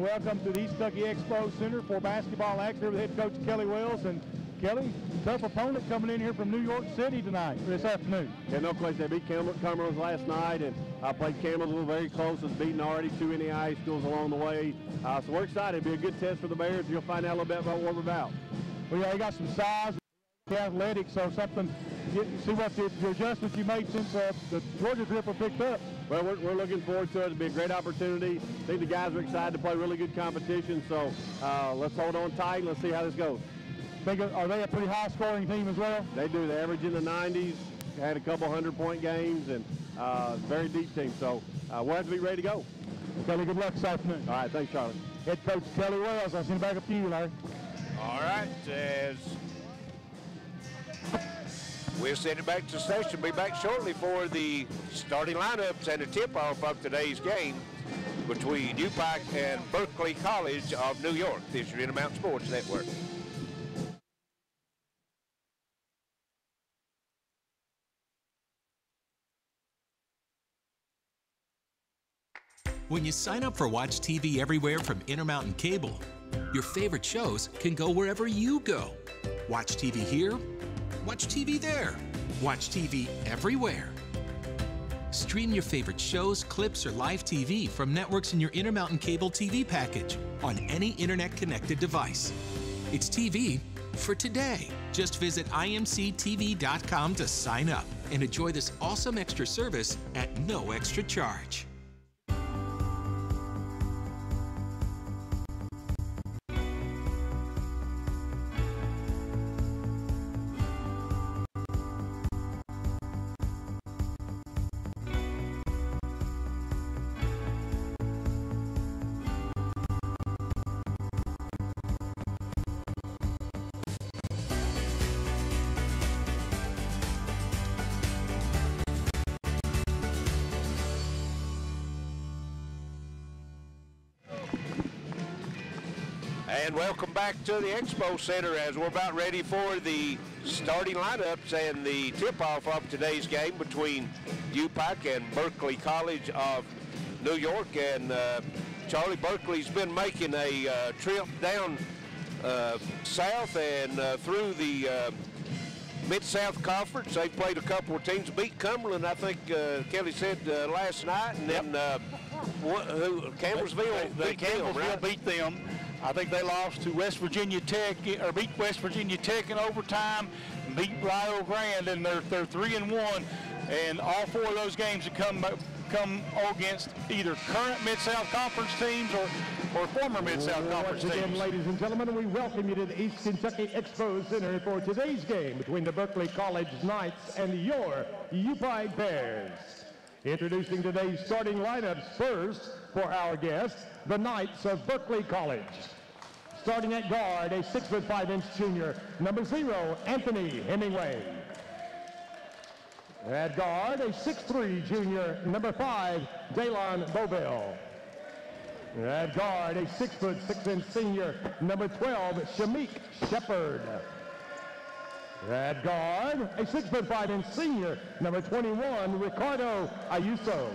welcome to the East Kentucky Expo Center for basketball action with head coach Kelly Wells. And Kelly, tough opponent coming in here from New York City tonight, this afternoon. Yeah, no question. They beat Cumberland last night, and played Campbellsville very close. Has beaten already 2 NAI schools along the way. So we're excited. It'll be a good test for the Bears. You'll find out a little bit about what we're about. Well, yeah, you got some size, athletics, or something. See what the adjustments you made since the Georgia trip were picked up. Well, we're looking forward to it. It'll be a great opportunity. I think the guys are excited to play really good competition, so let's hold on tight and let's see how this goes. Are they a pretty high-scoring team as well? They do. They average in the 90s, had a couple 100-point games, and very deep team, so we'll have to be ready to go. Kelly, good luck this afternoon. All right, thanks, Charlie. Head coach Kelly Wells, I'll send it back up to you, Larry. All right, as we'll send it back to the station. Be back shortly for the starting lineups and the tip-off of today's game between Upike and Berkeley College of New York. This is your Intermountain Sports Network. When you sign up for Watch TV Everywhere from Intermountain Cable, your favorite shows can go wherever you go. Watch TV here, watch TV there, watch TV everywhere. Stream your favorite shows, clips, or live TV from networks in your Intermountain Cable TV package on any internet-connected device. It's TV for today. Just visit imctv.com to sign up and enjoy this awesome extra service at no extra charge. And welcome back to the Expo Center as we're about ready for the starting lineups and the tip-off of today's game between Upike and Berkeley College of New York. And Charlie, Berkeley's been making a trip down south and through the Mid-South Conference. They played a couple of teams, beat Cumberland, I think Kelly said last night, and then Campbellsville beat them. I think they lost to West Virginia Tech, or beat West Virginia Tech in overtime, and beat Rio Grande, and they're 3-1. And all 4 of those games have come against either current Mid-South Conference teams or former Mid-South Conference teams. Again, ladies and gentlemen, we welcome you to the East Kentucky Expo Center for today's game between the Berkeley College Knights and your Upike Bears. Introducing today's starting lineups first for our guests, the Knights of Berkeley College. Starting at guard, a 6'5" junior, number 0, Anthony Hemingway. At guard, a 6'3" junior, number 5, Daylon Bovell. At guard, a 6'6" senior, number 12, Shamik Shepard. At guard, a 6'5" senior, number 21, Ricardo Ayuso.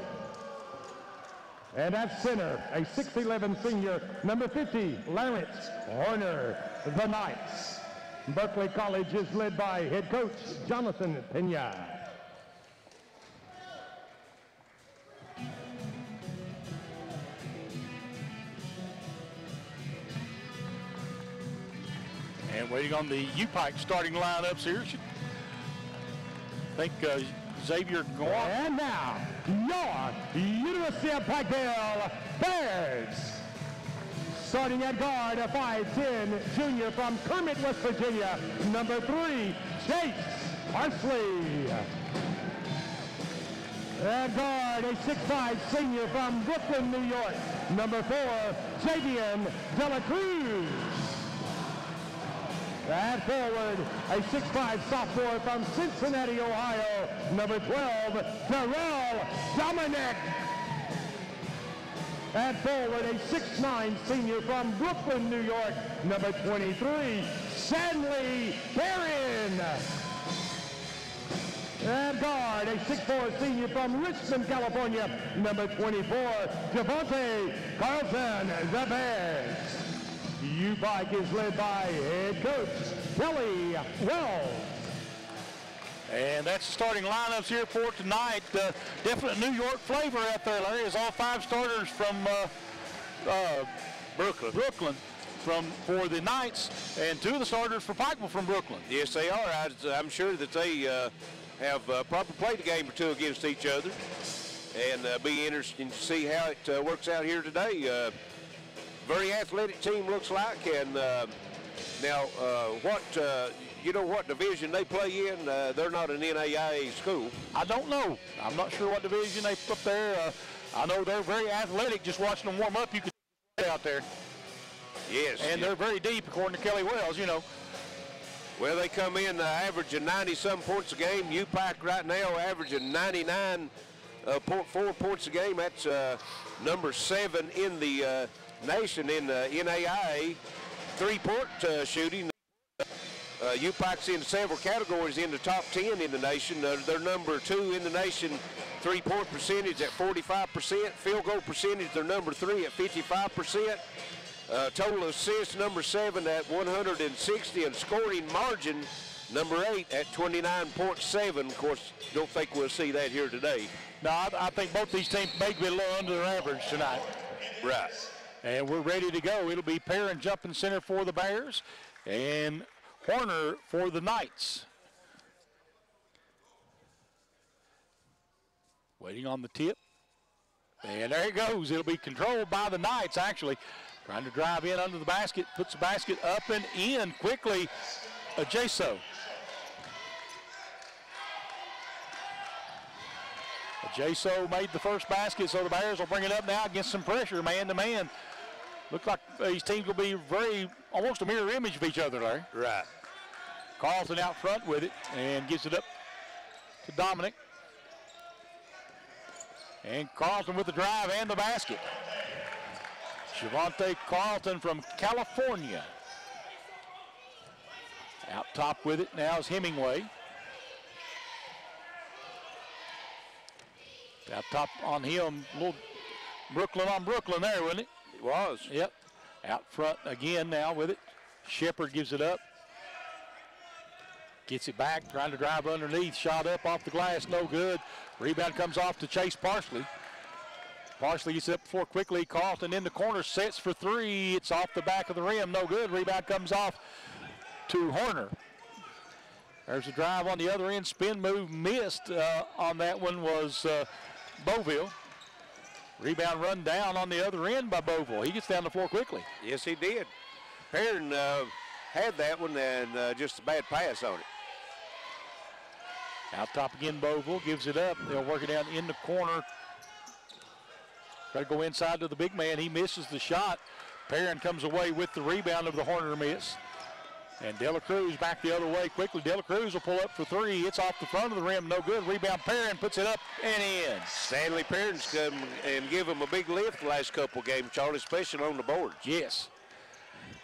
And at center, a 6'11" senior, number 50, Lawrence Horner. The Knights. Berkeley College is led by head coach Jonathan Pena. And waiting on the Upike starting lineups here. I think Xavier Goff. And now, your University of Pikeville Bears. Starting at guard, a 5'10" junior from Kermit, West Virginia, number 3, Chase Parsley. At guard, a 6'5" senior from Brooklyn, New York, number 4, Javian De La Cruz. At forward, a 6'5" sophomore from Cincinnati, Ohio, number 12, Terrell Dominic. At forward, a 6'9" senior from Brooklyn, New York, number 23, Stanley Barron. And guard, a 6'4" senior from Richmond, California, number 24, Javante Carlson, the Bears. Upike is led by head coach Kelly Wells. And that's the starting lineups here for tonight. Definite New York flavor out there, Larry. Is all 5 starters from Brooklyn for the Knights, and 2 of the starters for Pikeville from Brooklyn. Yes, they are. I'm sure that they have probably played a game or 2 against each other, and be interesting to see how it works out here today. Very athletic team looks like, and now you know what division they play in? They're not an NAIA school. I don't know. I'm not sure what division they put there. I know they're very athletic. Just watching them warm up, you could see out there. Yes. And they're very deep, according to Kelly Wells, you know. Well, they come in averaging 90-some points a game. Upike right now averaging 99.4 points a game. That's number 7 in the nation in NAIA. 3-point shooting. Upike's in several categories in the top 10 in the nation. They're number 2 in the nation, 3-point percentage at 45%. Field goal percentage, they're number 3 at 55%. Total assists, number 7 at 160, and scoring margin, number 8 at 29.7. Of course, don't think we'll see that here today. No, I think both these teams may be a little under their average tonight. Right. And we're ready to go. It'll be Perrin jumping center for the Bears, and Horner for the Knights. Waiting on the tip. And there it goes. It'll be controlled by the Knights, actually. Trying to drive in under the basket. Puts the basket up and in quickly. Ajaso. Ajaso made the first basket, so the Bears will bring it up now against some pressure, man-to-man. Looks like these teams will be almost a mirror image of each other, Larry. Right. Carlton out front with it and gives it up to Dominic. And Carlton with the drive and the basket. Javante Carlton from California. Out top with it now is Hemingway. Out top on him, a little Brooklyn on Brooklyn there, wasn't it? It was. Yep. Out front again now with it. Shepard gives it up. Gets it back, trying to drive underneath. Shot up off the glass, no good. Rebound comes off to Chase Parsley. Parsley gets it up before quickly. Carlton in the corner, sets for 3. It's off the back of the rim, no good. Rebound comes off to Horner. There's a drive on the other end. Spin move missed on that one was Beauville. Rebound run down on the other end by Beauville. He gets down the floor quickly. Yes, he did. Perrin had that one and just a bad pass on it. Out top again, Beauville gives it up. They'll work it down in the corner. Try to go inside to the big man. He misses the shot. Perrin comes away with the rebound of the Horner miss. And Dela Cruz back the other way quickly. Dela Cruz will pull up for 3. It's off the front of the rim, no good. Rebound, Perrin puts it up and in. Stanley Perrin's come and give him a big lift the last couple games, Charlie, especially on the boards. Yes.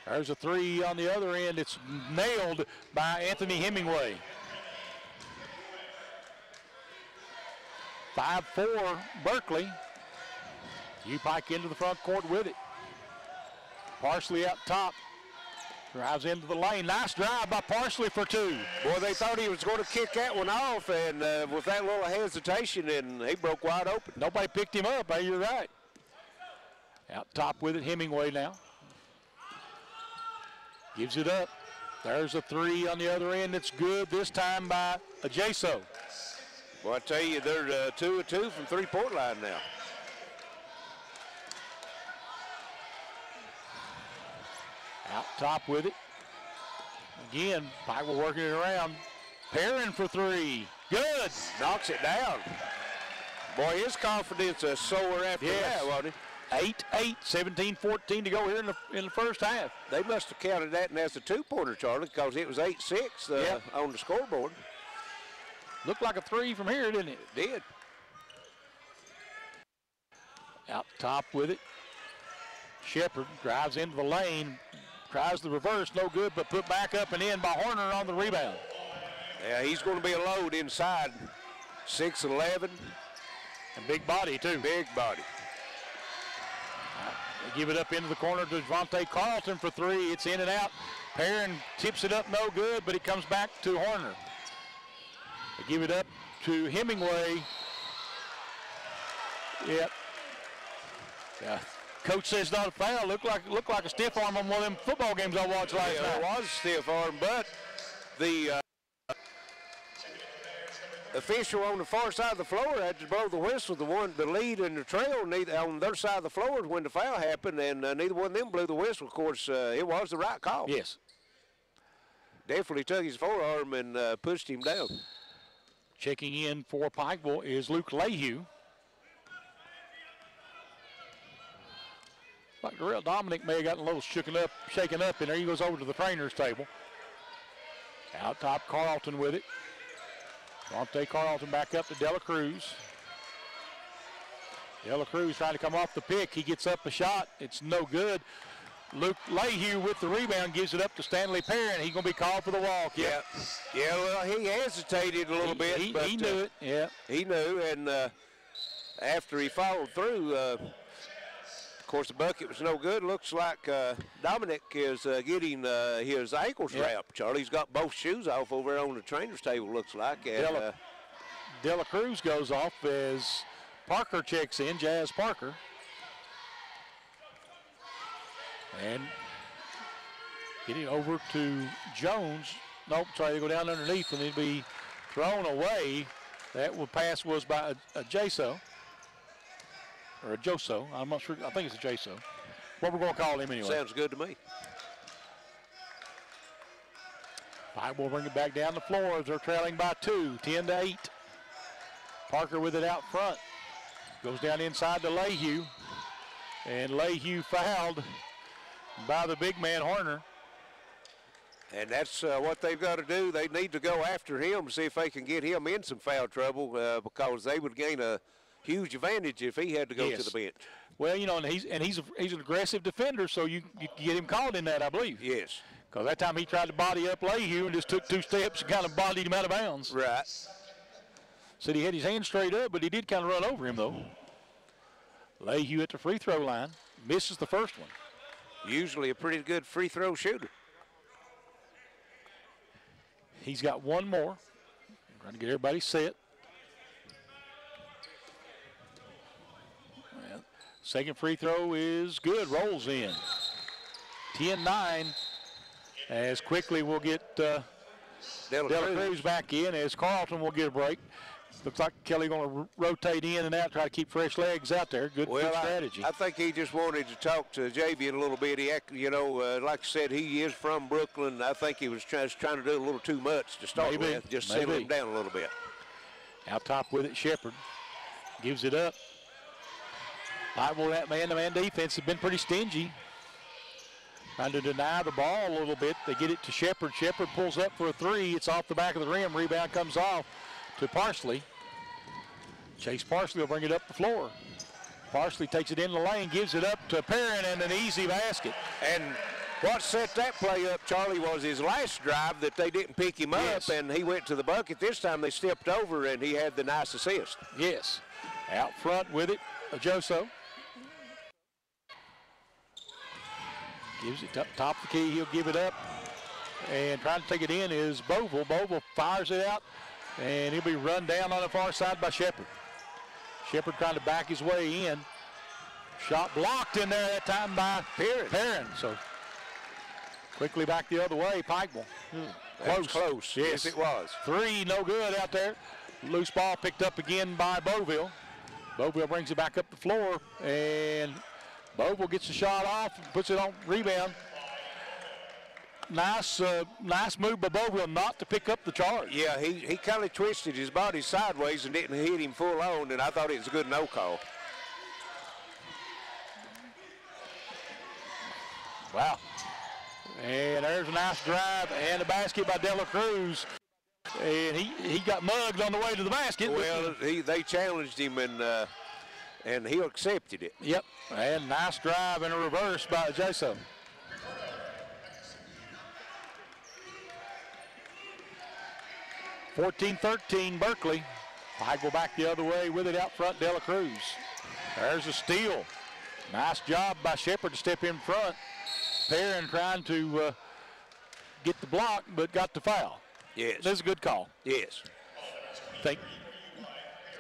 There's a 3 on the other end. It's nailed by Anthony Hemingway. 5-4 Berkeley. Upike into the front court with it. Parsley out top. Drives into the lane. Nice drive by Parsley for 2. Boy, they thought he was going to kick that one off, and with that little hesitation, and he broke wide open. Nobody picked him up. Hey, you're right. Out top with it, Hemingway now. Gives it up. There's a 3 on the other end. It's good this time by Ajaso. Well, I tell you, they're 2 of 2 from three-point line now. Out top with it. Again, Pike will working it around. Perrin for 3. Good. Knocks it down. Boy, his confidence is soar after that, wasn't it? 8-8, 17-14 to go here in the first half. They must have counted that as a 2-pointer, Charlie, because it was 8-6 on the scoreboard. Looked like a 3 from here, didn't it? It did. Out top with it. Shepard drives into the lane. Tries the reverse, no good, but put back up and in by Horner on the rebound. Yeah, he's going to be a load inside. 6'11". And big body, too. Big body. They give it up into the corner to Devontae Carlton for three. It's in and out. Perrin tips it up, no good, but it comes back to Horner. They give it up to Hemingway. Yep. Yeah. Coach says not a foul. Looked like a stiff arm on one of them football games I watched last night. It was a stiff arm, but the official on the far side of the floor had to blow the whistle. The lead and the trail on their side of the floor when the foul happened, and neither one of them blew the whistle. Of course, it was the right call. Yes. Definitely took his forearm and pushed him down. Checking in for Pikeville is Luke Lehue. Like Darrell Dominic may have gotten a little shaken up, and there he goes over to the trainer's table. Out top, Carlton with it. Monte Carlton back up to Dela Cruz. Dela Cruz trying to come off the pick. He gets up a shot. It's no good. Luke Lehue with the rebound gives it up to Stanley Perrin. He's going to be called for the walk. Yeah, well, he hesitated a little bit. But he knew it, yeah. He knew, and after he followed through, of course, the bucket was no good. Looks like Dominic is getting his ankles wrapped. Charlie's got both shoes off over there on the trainer's table, looks like. And, Dela Cruz goes off as Parker checks in, Jazz Parker. And getting over to Jones. Nope, sorry, they go down underneath and it'll be thrown away. That pass was by a Jaso. Or a Joso. I'm not sure. I think it's a Jaso. What we're going to call him anyway. Sounds good to me. Pike will bring it back down the floor as they're trailing by 2, 10-8. Parker with it out front. Goes down inside to Lehue. And Lehue fouled by the big man, Horner. And that's what they've got to do. They need to go after him to see if they can get him in some foul trouble because they would gain a huge advantage if he had to go to the bench. Well, you know, and he's an aggressive defender, so you get him caught in that, I believe. Yes. Because that time he tried to body up Lehue and just took 2 steps and kind of bodied him out of bounds. Right. Said he had his hand straight up, but he did kind of run over him, though. Lehue at the free throw line. Misses the first one. Usually a pretty good free throw shooter. He's got one more. Trying to get everybody set. Well, second free throw is good. Rolls in. 10-9. As quickly we'll get Dela Cruz back in as Carlton will get a break. Looks like Kelly going to rotate in and out, try to keep fresh legs out there. Good strategy. I think he just wanted to talk to Javian a little bit. He, like I said, he is from Brooklyn. I think he was trying to do a little too much to start with. Just settle him down a little bit. Out top with it, Shepard gives it up. Pikeville, that man-to-man defense has been pretty stingy. Trying to deny the ball a little bit. They get it to Shepard. Shepard pulls up for a three. It's off the back of the rim. Rebound comes off to Parsley. Chase Parsley will bring it up the floor. Parsley takes it in the lane, gives it up to Perrin, and an easy basket. And what set that play up, Charlie, was his last drive that they didn't pick him up, and he went to the bucket. This time they stepped over, and he had the nice assist. Yes. Out front with it, Joso. Gives it up top of the key. He'll give it up. And trying to take it in is Boville. Boville fires it out, and he'll be run down on the far side by Shepard. Shepard trying to back his way in. Shot blocked in there that time by Perrin. So quickly back the other way, Pikeville. Close. Yes, it was. Three, no good out there. Loose ball picked up again by Boville. Boville brings it back up the floor, and Boville gets the shot off and puts it on rebound. Nice move by Boville not to pick up the charge. Yeah, he kind of twisted his body sideways and didn't hit him full on, and I thought it was a good no call. Wow. And there's a nice drive and a basket by Dela Cruz. And he got mugged on the way to the basket. Well, they challenged him, and he accepted it. Yep, and nice drive and a reverse by Jason. .14-13 Berkeley. Pike go back the other way with it out front, De La Cruz. There's a steal. Nice job by Shepard to step in front. Perrin trying to get the block, but got the foul. Yes. That's a good call. Yes. I think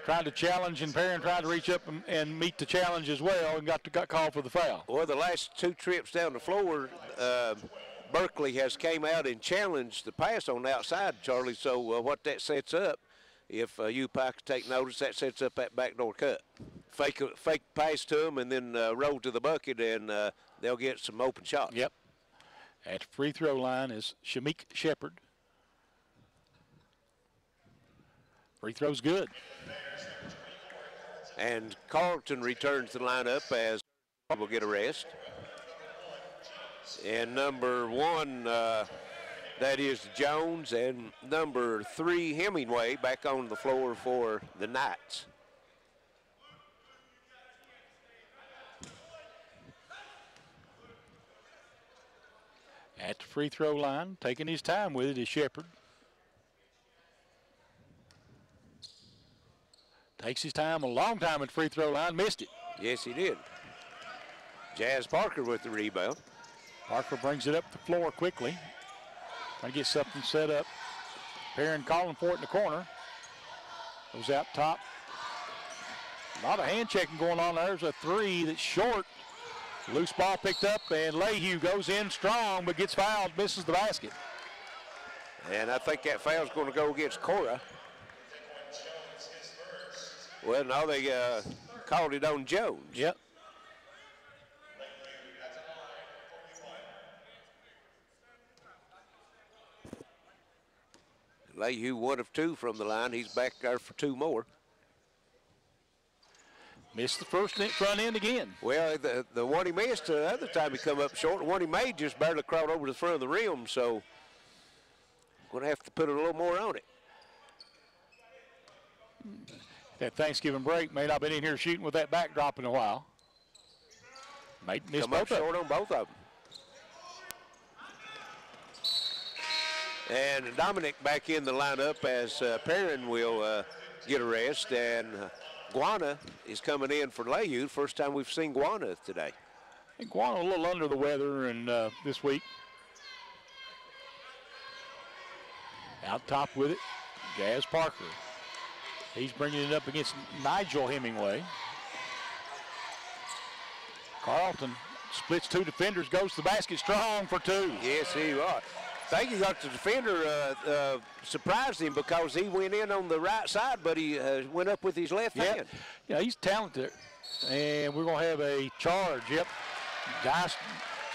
trying to challenge, and Perrin tried to reach up and meet the challenge as well, and got called for the foul. Well, the last 2 trips down the floor, Berkeley has came out and challenged the pass on the outside, Charlie. So what that sets up, if Upike take notice, that sets up that backdoor cut. Fake pass to them and then roll to the bucket, and they'll get some open shots. Yep. At the free throw line is Shamik Shepard. Free throw's good. And Carlton returns to the lineup as will get a rest. And number 1, that is Jones, and number 3, Hemingway, back on the floor for the Knights. At the free throw line, taking his time with it is Shepard. Takes his time, a long time at free throw line, missed it. Yes, he did. Jazz Parker with the rebound. Parker brings it up the floor quickly. Trying to get something set up. Perrin calling for it in the corner. Goes out top. A lot of hand checking going on. There's a 3 that's short. Loose ball picked up, and Lehue goes in strong, but gets fouled, misses the basket. And I think that foul's going to go against Cora. Well, no, they called it on Jones. Yep. Lehue 1 of 2 from the line. He's back there for 2 more. Missed the front end again. Well, the one he missed the other time he come up short. The one he made just barely crawled over the front of the rim, so going to have to put a little more on it. That Thanksgiving break may not have been in here shooting with that backdrop in a while. Missed come up both short on both of them. And Dominic back in the lineup as Perrin will get a rest, and Guana is coming in for Lehue. First time we've seen Guana today. I think Guana a little under the weather and this week. Out top with it, Jazz Parker. He's bringing it up against Nigel Hemingway. Carlton splits 2 defenders, goes to the basket strong for 2. Yes, he was. I think he got the defender surprised him because he went in on the right side, but he went up with his left hand. Yeah, he's talented. And we're going to have a charge. Yep. Guys,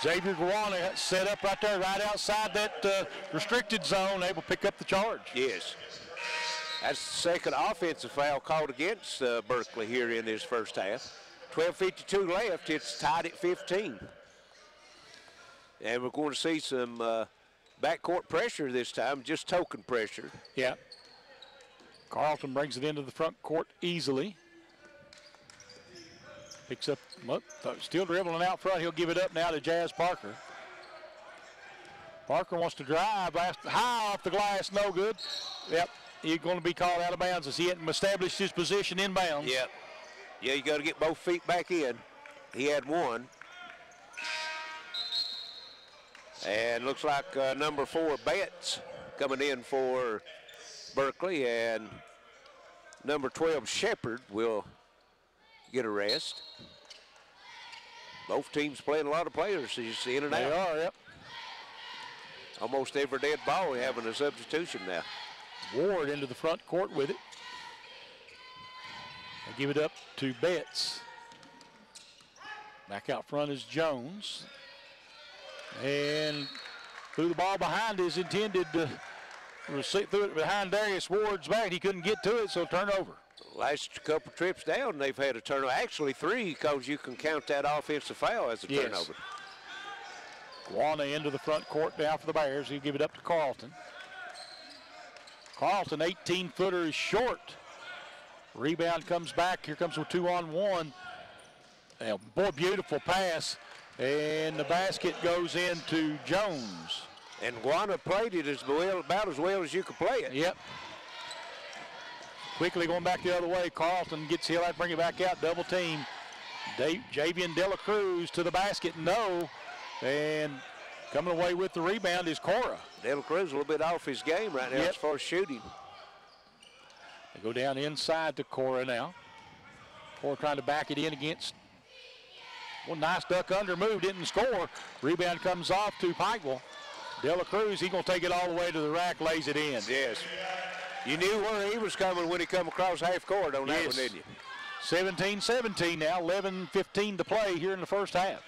Xavier Guana set up right there, right outside that restricted zone, able to pick up the charge. Yes. That's the second offensive foul called against Berkeley here in his first half. 12:52 left. It's tied at 15. And we're going to see some backcourt pressure this time, just token pressure. Yeah. Carlton brings it into the front court easily. Picks up, still dribbling out front. He'll give it up now to Jazz Parker. Parker wants to drive, high off the glass, no good. Yep, he's going to be called out of bounds as he hadn't established his position inbounds. Yep. Yeah, you got to get both feet back in. He had one. And looks like number 4, Betts, coming in for Berkeley, and number 12, Shepard, will get a rest. Both teams playing a lot of players, so you see in and out. They are, yep. Almost every dead ball having a substitution now. Ward into the front court with it. They give it up to Betts. Back out front is Jones. And threw the ball behind his intended threw it behind Darius Ward's back. He couldn't get to it, so turnover. Last couple trips down, they've had a turnover. Actually 3, because you can count that offensive foul as a turnover. Guana into the front court now for the Bears. He'll give it up to Carlton. Carlton, 18-footer, is short. Rebound comes back. Here comes a 2-on-1. Boy, beautiful pass. And the basket goes into Jones. And Guana played it about as well as you could play it. Yep. Quickly going back the other way. Carlton gets Hill out, bring it back out, double team. Javian De La Cruz to the basket, no. And coming away with the rebound is Cora. De La Cruz a little bit off his game right now as far as shooting. They go down inside to Cora now. Cora trying to back it in against. Well, nice duck under move, didn't score. Rebound comes off to Pikeville. De La Cruz, he's going to take it all the way to the rack, lays it in. Yes. You knew where he was coming when he come across half court on that one, didn't you? 17-17 now, 11:15 to play here in the first half.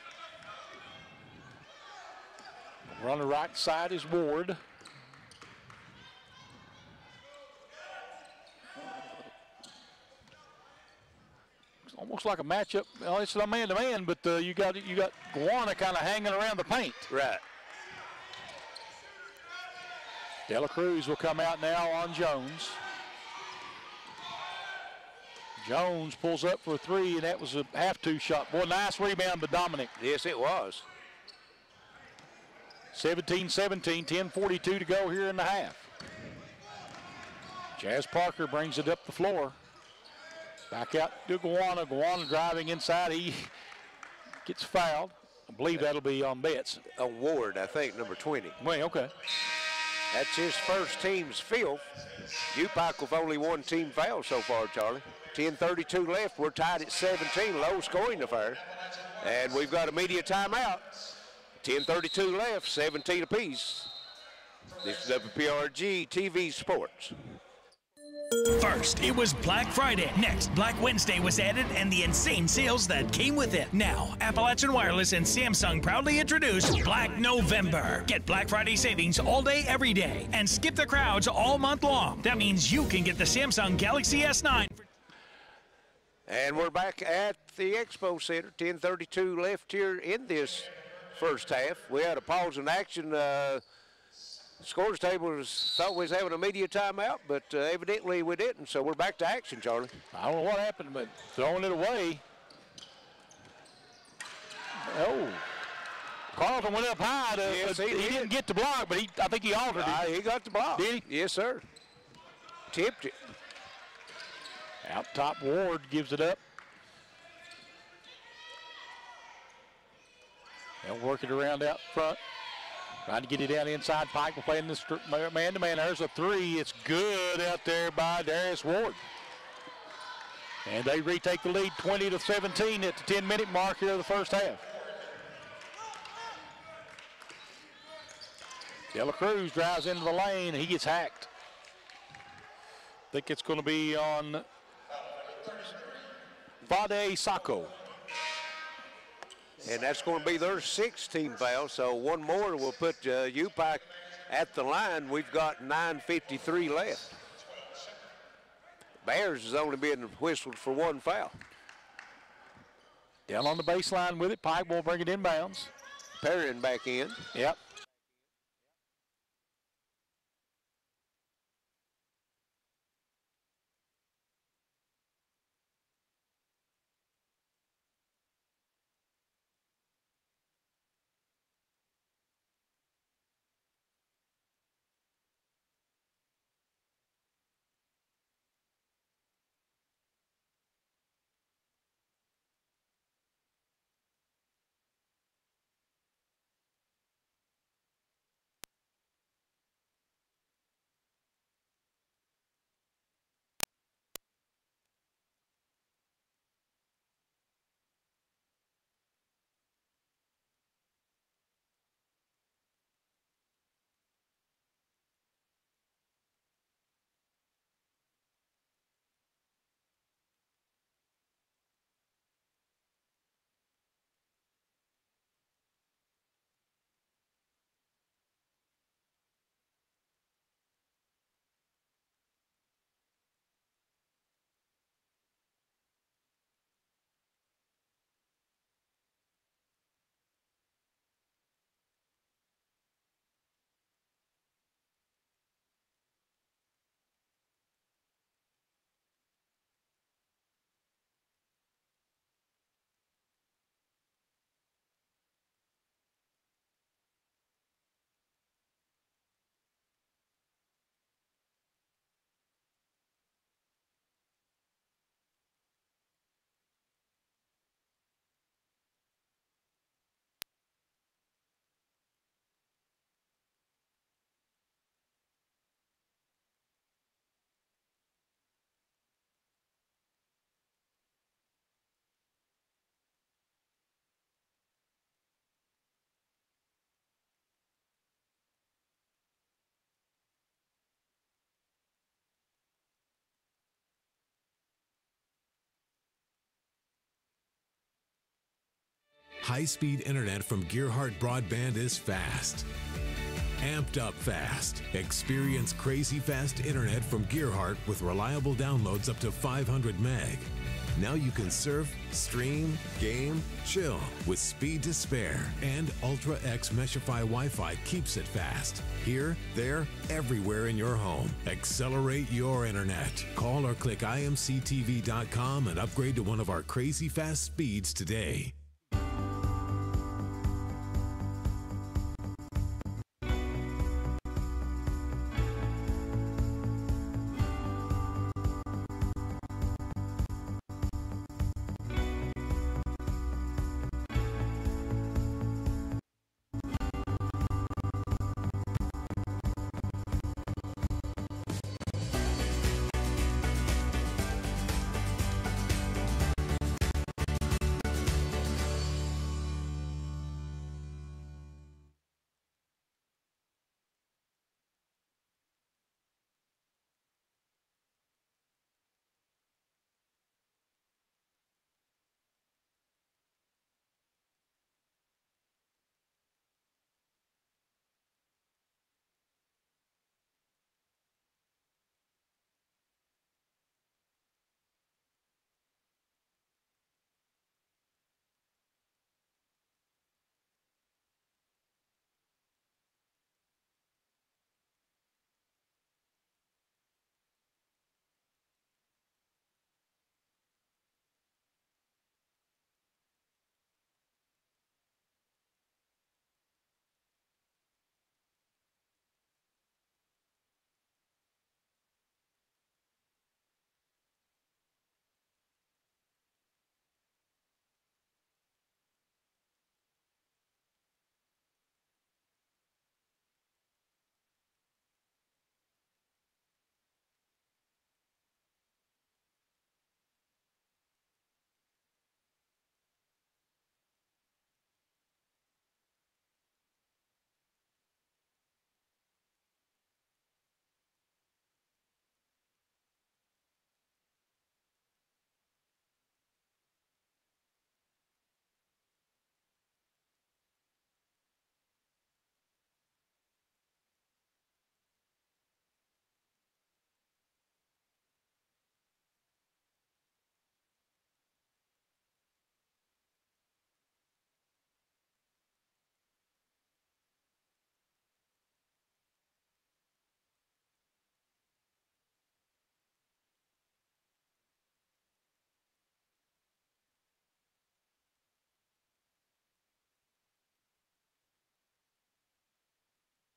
We're on the right side is Ward. It's almost like a matchup. Well, it's a man-to-man, but you got Guana kind of hanging around the paint. Right. De La Cruz will come out now on Jones. Jones pulls up for a three, and that was a half-two shot. Boy, nice rebound to Dominic. Yes, it was. 17-17, 10:42 to go here in the half. Jazz Parker brings it up the floor. Back out to Guana. Guana driving inside. He gets fouled. I believe that'll be on Betts. A Ward, I think, number 20. Well, okay. That's his first team's fifth. Upike with only one team foul so far, Charlie. 10:32 left. We're tied at 17. Low scoring affair. And we've got a media timeout. 10:32 left, 17 apiece. This is WPRG TV Sports. First, it was Black Friday. Next, Black Wednesday was added and the insane sales that came with it. Now, Appalachian Wireless and Samsung proudly introduce Black November. Get Black Friday savings all day, every day, and skip the crowds all month long. That means you can get the Samsung Galaxy S9. And we're back at the Expo Center. 10:32 left here in this first half. We had a pause in action. Scores table thought we was having a media timeout, but evidently we didn't, so we're back to action, Charlie. I don't know what happened, but throwing it away. Oh. Carlton went up high. Yes, he didn't get the block, but I think he altered it. He got the block. Did he? Yes, sir. Tipped it. Out top, Ward gives it up. They'll work it around out front. Trying to get it down inside. Pike will play in this man-to-man. There's a three. It's good out there by Darius Ward. And they retake the lead 20-17 at the 10-minute mark here of the first half. De La Cruz drives into the lane. He gets hacked. I think it's going to be on Fade Sacco. And that's going to be their sixth team foul, so one more will put Upike at the line. We've got 9:53 left. Bears is only being whistled for one foul. Down on the baseline with it. Pike will bring it inbounds. Perrin back in. Yep. High-speed internet from Gearheart Broadband is fast. Amped up fast. Experience crazy fast internet from Gearheart with reliable downloads up to 500 meg. Now you can surf, stream, game, chill with speed to spare. And Ultra X Meshify Wi-Fi keeps it fast. Here, there, everywhere in your home. Accelerate your internet. Call or click imctv.com and upgrade to one of our crazy fast speeds today.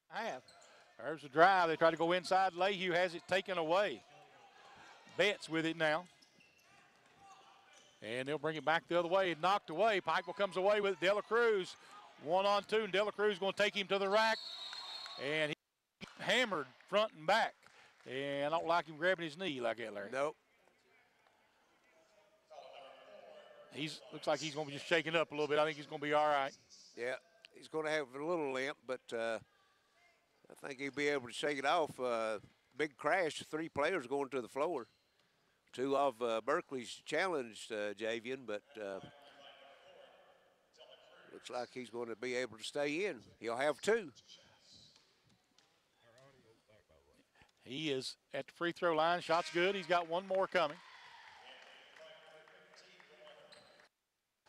Half. There's a drive. They try to go inside. Lehue has it taken away. Betts with it now. And they'll bring it back the other way. Knocked away. Pikeville comes away with it. De La Cruz 1-on-2. And De La Cruz going to take him to the rack. And he hammered front and back. And I don't like him grabbing his knee like that, Larry. Nope. Looks like he's going to be just shaking up a little bit. I think he's going to be all right. Yeah, he's going to have a little limp, but I think he'll be able to shake it off. Big crash, 3 players going to the floor. 2 of Berkeley's challenged Javian, but looks like he's going to be able to stay in. He'll have 2. He is at the free throw line. Shot's good. He's got 1 more coming.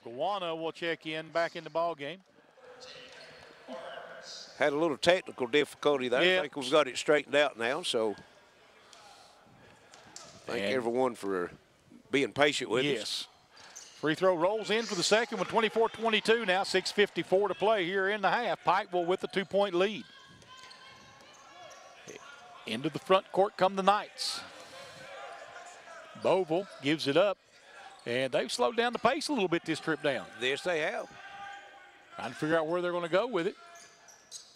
Gawana will check in back in the ball game. Had a little technical difficulty there. Yeah. I think we've got it straightened out now, so thank everyone for being patient with us. Yes. Free throw rolls in for the second with 24-22 now, 6:54 to play here in the half. Pikeville with the 2-point lead. Into the front court come the Knights. Boville gives it up, and they've slowed down the pace a little bit this trip down. Yes, they have. Trying to figure out where they're going to go with it.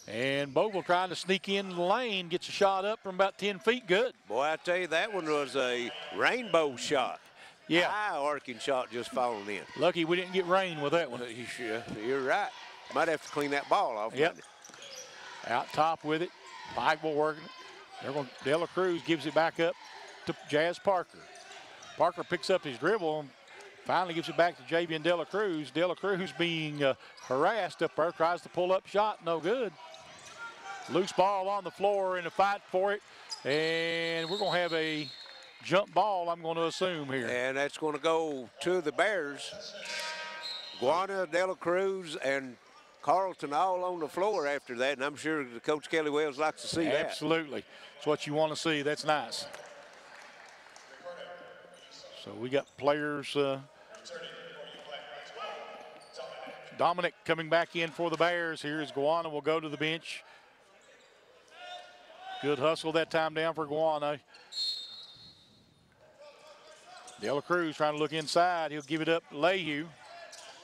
And Boville trying to sneak in the lane, gets a shot up from about 10 feet, good. Boy, I tell you, that one was a rainbow shot. Yeah. High arcing shot just falling in. Lucky we didn't get rain with that one. You're right. Might have to clean that ball off. Yep. Out top with it. Pikeville working it. They're going. De La Cruz gives it back up to Jazz Parker. Parker picks up his dribble and Finally gives it back to Javian De La Cruz. De La Cruz being harassed up there, tries to pull up shot, no good. Loose ball on the floor in a fight for it. And we're going to have a jump ball, I'm going to assume here. And that's going to go to the Bears. Guana, De La Cruz, and Carlton all on the floor after that, and I'm sure Coach Kelly Wells likes to see that. Absolutely. It's what you want to see. That's nice. So we got players. Dominic coming back in for the Bears. Here's Guana will go to the bench. Good hustle that time down for Guana. De La Cruz trying to look inside. He'll give it up to Leyhew.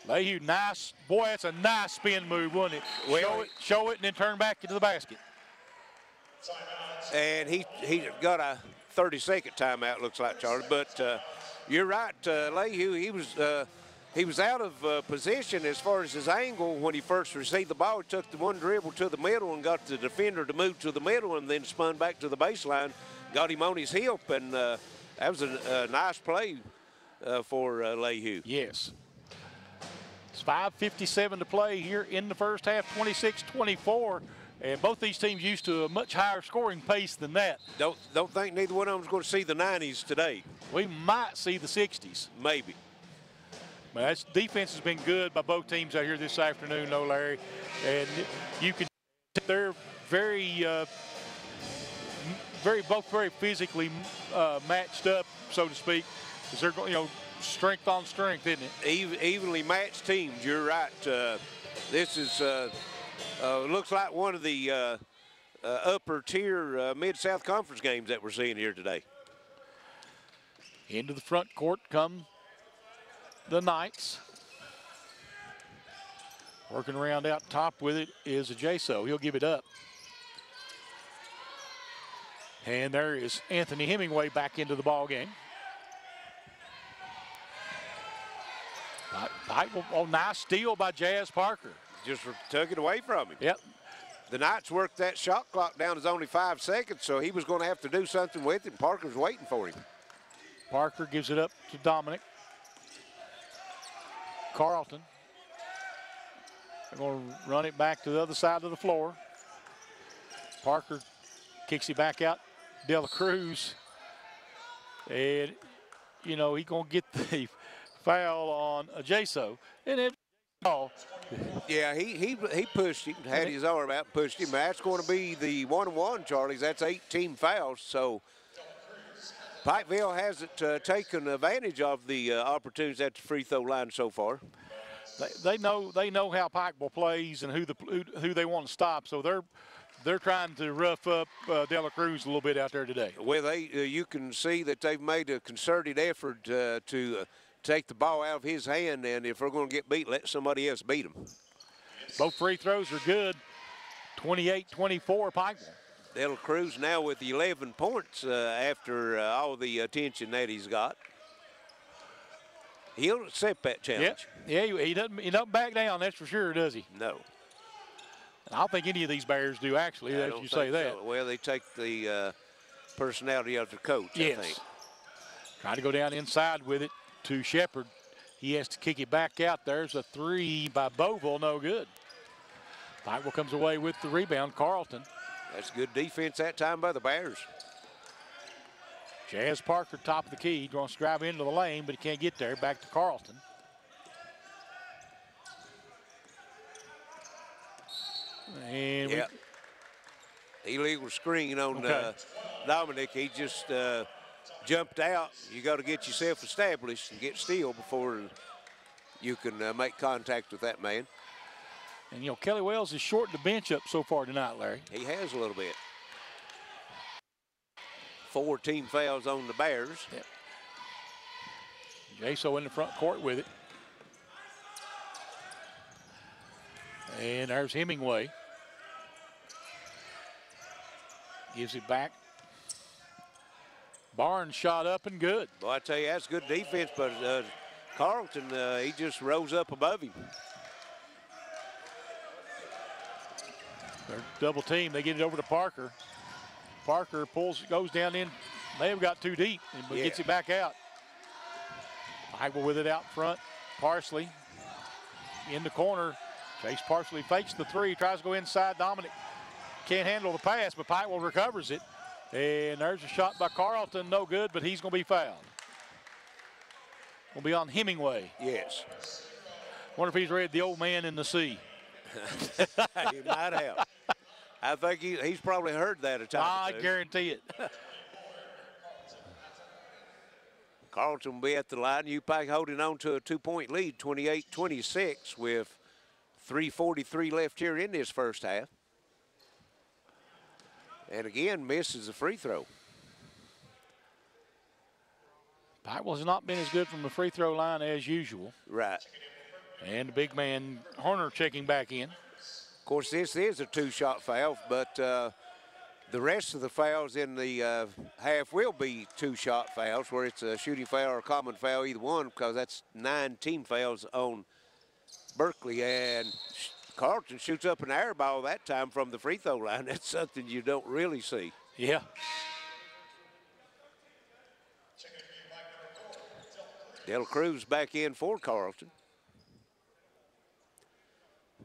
Leyhew, nice. Boy, that's a nice spin move, wasn't it? Well, show it, and then turn back into the basket. And he got a 30-second timeout, looks like, Charlie. But you're right, Leyhew, he was out of position as far as his angle when he first received the ball. He took the one dribble to the middle and got the defender to move to the middle and then spun back to the baseline, got him on his hip, and that was a nice play for Leyhew. Yes. It's 5:57 to play here in the first half, 26-24. And both these teams used to a much higher scoring pace than that. Don't think neither one of them's going to see the 90s today. We might see the 60s. Maybe. But that's, defense has been good by both teams out here this afternoon, though, Larry. And you can they're both very physically matched up, so to speak. Because they're going, strength on strength, isn't it? Evenly matched teams. You're right. This is looks like one of the upper tier Mid-South Conference games that we're seeing here today. Into the front court come the Knights. Working around out top with it is Ajaso. He'll give it up. And there is Anthony Hemingway back into the ball game. Nice steal by Jazz Parker. Just took it away from him. Yep. The Knights worked that shot clock down as only 5 seconds, so he was going to have to do something with it. Parker's waiting for him. Parker gives it up to Dominic. Carlton. They're going to run it back to the other side of the floor. Parker kicks it back out. De La Cruz. And, he's going to get the foul on Ajaso. And it Yeah, he pushed him, had his arm out, pushed him. That's going to be the 1-1, Charlies. That's 18 fouls. So Pikeville hasn't taken advantage of the opportunities at the free throw line so far. They know how Pikeville plays and who they want to stop. So they're trying to rough up De La Cruz a little bit out there today. Well, you can see that they've made a concerted effort to take the ball out of his hand, and if we're going to get beat, let somebody else beat him. Both free throws are good. 28-24 Pikeville. De La Cruz now with 11 points after all the attention that he's got. He'll accept that challenge. Yeah, he doesn't back down, that's for sure, does he? No. And I don't think any of these Bears do, actually, as you say that. So. Well, they take the personality of the coach, I think. Trying to go down inside with it to Shepard. He has to kick it back out. There's a three by Boville, no good. Pikeville comes away with the rebound. Carlton. That's good defense that time by the Bears. Jazz Parker, top of the key, going to drive into the lane, but he can't get there. Back to Carlton. And illegal screen on Dominic. He just jumped out. You got to get yourself established and get still before you can make contact with that man. And, Kelly Wells has shortened the bench up so far tonight, Larry. He has a little bit. 4 team fouls on the Bears. Yep. Jaso in the front court with it. And there's Hemingway. Gives it back. Barnes shot up and good. Well, I tell you, that's good defense, but Carlton, he just rose up above him. They're double team. They get it over to Parker. Parker goes down in. They have got too deep, but gets it back out. Pike with it out front. Parsley in the corner. Chase Parsley fakes the three, tries to go inside. Dominic can't handle the pass, but Pikeville recovers it. And there's a shot by Carlton, no good, but he's going to be fouled. Will be on Hemingway. Yes. Wonder if he's read The Old Man in the Sea. He might have. I think he's probably heard that a time or two. I guarantee it. Carlton will be at the line. Upike holding on to a 2-point lead, 28-26, with 3:43 left here in this first half. And again, misses the free throw. Pikeville has not been as good from the free throw line as usual. Right. And the big man, Horner, checking back in. Of course, this is a two-shot foul, but the rest of the fouls in the half will be two-shot fouls, where it's a shooting foul or a common foul, either one, because that's 9 team fouls on Berkeley. And Carlton shoots up an air ball that time from the free throw line. That's something you don't really see. Yeah. Del Cruz back in for Carlton.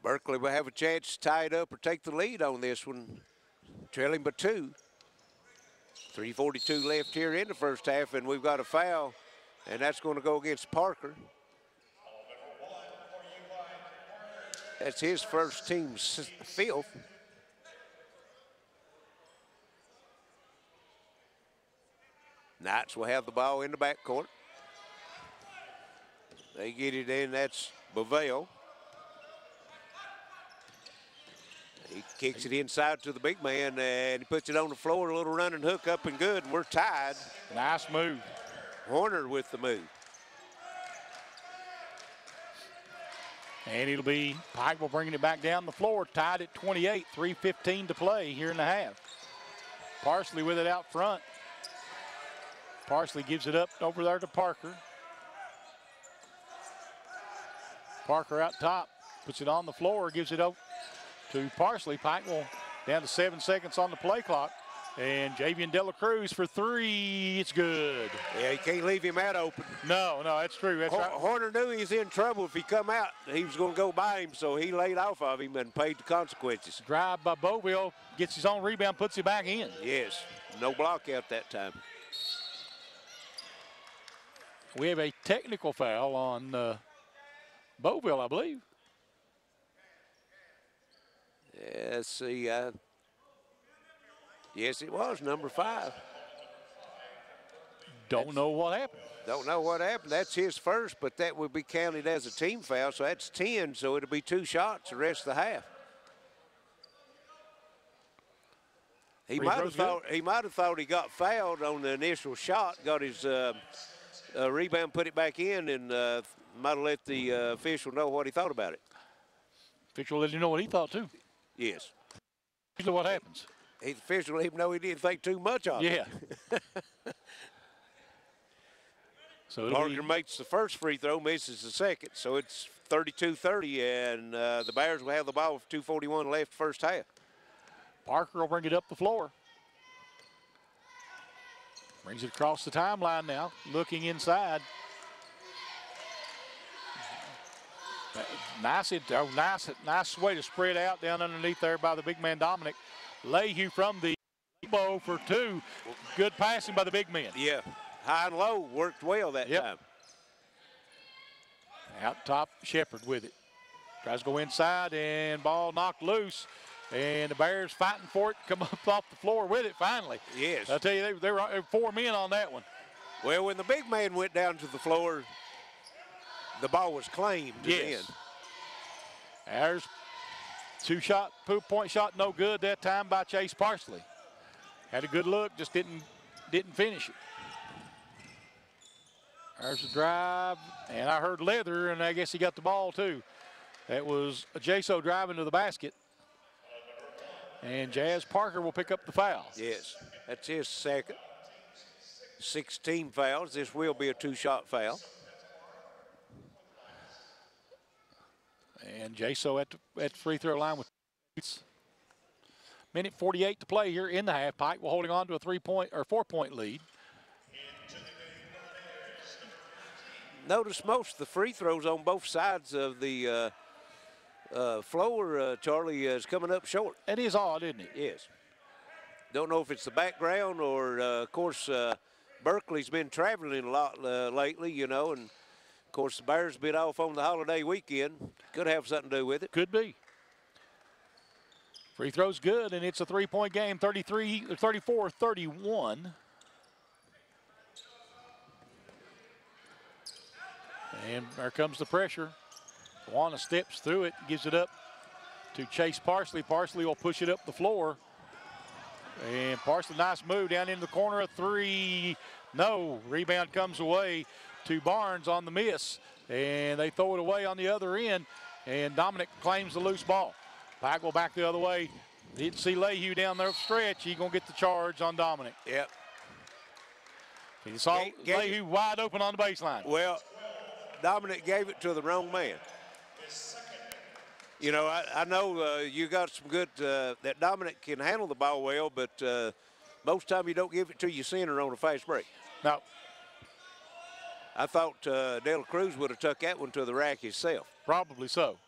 Berkeley will have a chance to tie it up or take the lead on this one, trailing by 2. 3:42 left here in the first half, and we've got a foul, and that's going to go against Parker. That's his first, team's 5th. Knights will have the ball in the backcourt. They get it in, that's Bavell. He kicks it inside to the big man, and he puts it on the floor, a little running hook up and good, and we're tied. Nice move. Horner with the move. And it'll be Pikeville bringing it back down the floor, tied at 28, 3:15 to play here in the half. Parsley with it out front. Parsley gives it up over there to Parker. Parker out top, puts it on the floor, gives it up to Parsley. Pikeville down to 7 seconds on the play clock. And Javian Dela Cruz for 3, it's good. Yeah, you can't leave him out open. No, that's true. That's right. Horner knew he was in trouble if he come out. He was going to go by him, so he laid off of him and paid the consequences. Drive by Boville, gets his own rebound, puts it back in. Yes, no block out that time. We have a technical foul on Boville, I believe. Yeah, let's see. Yes, it was number 5. Don't know what happened. Don't know what happened. That's his first, but that would be counted as a team foul, so that's 10, so it'll be 2 shots the rest of the half. He might have thought he got fouled on the initial shot, got his rebound, put it back in, and might have let the official know what he thought about it. Official let you know what he thought too. Yes. Usually what happens. The official let him know he didn't think too much of it. Yeah. So Parker makes the first free throw, misses the second, so it's 32-30, and the Bears will have the ball with 2:41 left first half. Parker will bring it up the floor. Brings it across the timeline now, looking inside. Nice way to spread out down underneath there by the big man Dominic. Lehue from the elbow for 2. Good passing by the big man. Yeah, high and low worked well that time. Out top, Shepard with it. Tries to go inside, and ball knocked loose. And the Bears fighting for it, come up off the floor with it finally. Yes. I'll tell you, there were 4 men on that one. Well, when the big man went down to the floor, the ball was claimed. Yes. There's 2-shot, point shot, no good that time by Chase Parsley. Had a good look, just didn't finish it. There's the drive, and I heard leather, and I guess he got the ball too. That was Jaso driving to the basket. And Jazz Parker will pick up the foul. Yes, that's his second. 16 fouls. This will be a 2-shot foul. And Jaso at the free throw line with minute 48 to play here in the half. Pikeville holding on to a 4-point lead. noticed most of the free throws on both sides of the floor, Charlie, is coming up short. It is odd, isn't it? Yes. Don't know if it's the background or, of course, Berkeley's been traveling a lot lately, you know, and, of course, the Bears been off on the holiday weekend. Could have something to do with it. Could be. Free throw's good, and it's a three-point game, 34-31. And there comes the pressure. Juana steps through it, gives it up to Chase Parsley. Parsley will push it up the floor. And Parsley, nice move down into the corner, a three. No, rebound comes away to Barnes on the miss. And they throw it away on the other end. And Dominic claims the loose ball. Pike will back the other way. Didn't see Lehue down there stretch. He's going to get the charge on Dominic. Yep. He saw Lehue wide open on the baseline. Well, Dominic gave it to the wrong man. You know, I know you got some good, that Dominic can handle the ball well, but most time you don't give it to your center on a fast break. No. I thought De La Cruz would have took that one to the rack himself. Probably so.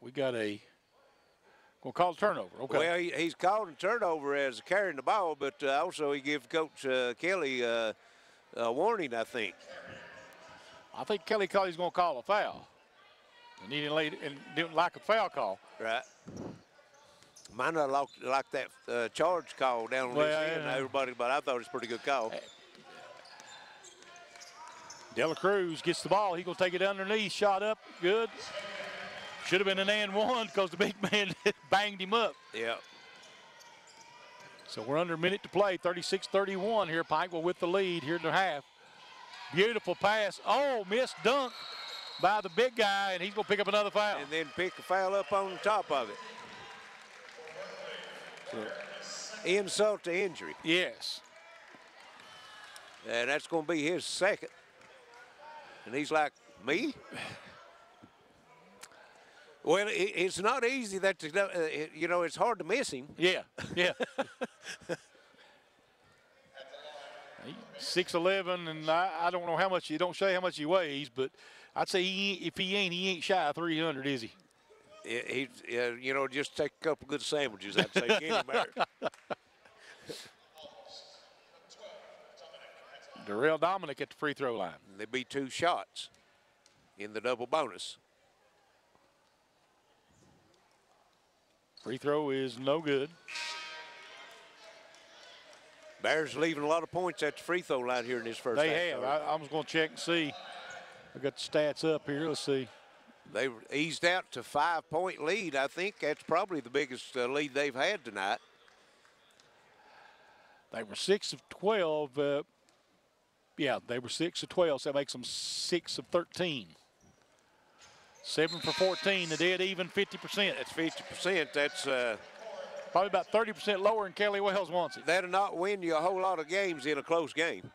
We got we'll call a turnover. Okay. Well, he's called a turnover as carrying the ball, but also he gives Coach Kelly a warning, I think. I think Kelly Colley's going to call a foul. And he didn't like a foul call. Right. Might not like that charge call down on this end, everybody, but I thought it was a pretty good call. De La Cruz gets the ball. He's going to take it underneath. Shot up. Good. Should have been an and one because the big man banged him up. Yeah. So we're under a minute to play. 36-31 here. Pikeville with the lead here in the half. Beautiful pass. Oh, missed dunk by the big guy, and he's going to pick up another foul. And then pick a foul up on top of it. So, insult to injury. Yes. And that's going to be his second. And he's like, me? Well, it's not easy that, you know, it's hard to miss him. Yeah, yeah. 6'11", and I don't know how much, you don't say how much he weighs, but I'd say if he ain't shy of 300, is he? He you know, just take a couple good sandwiches, I'd say. Kenny Bear. Darrell Dominic at the free throw line. There'd be 2 shots in the double bonus. Free throw is no good. Bears leaving a lot of points at the free throw line here in this first half. They have. I was going to check and see. I got the stats up here. Let's see. They eased out to 5-point lead. I think that's probably the biggest lead they've had tonight. They were 6 of 12. Yeah, they were 6 of 12, so that makes them 6 of 13. 7 for 14, the dead even 50%. That's 50%. That's probably about 30% lower than Kelly Wells wants it. That'll not win you a whole lot of games in a close game.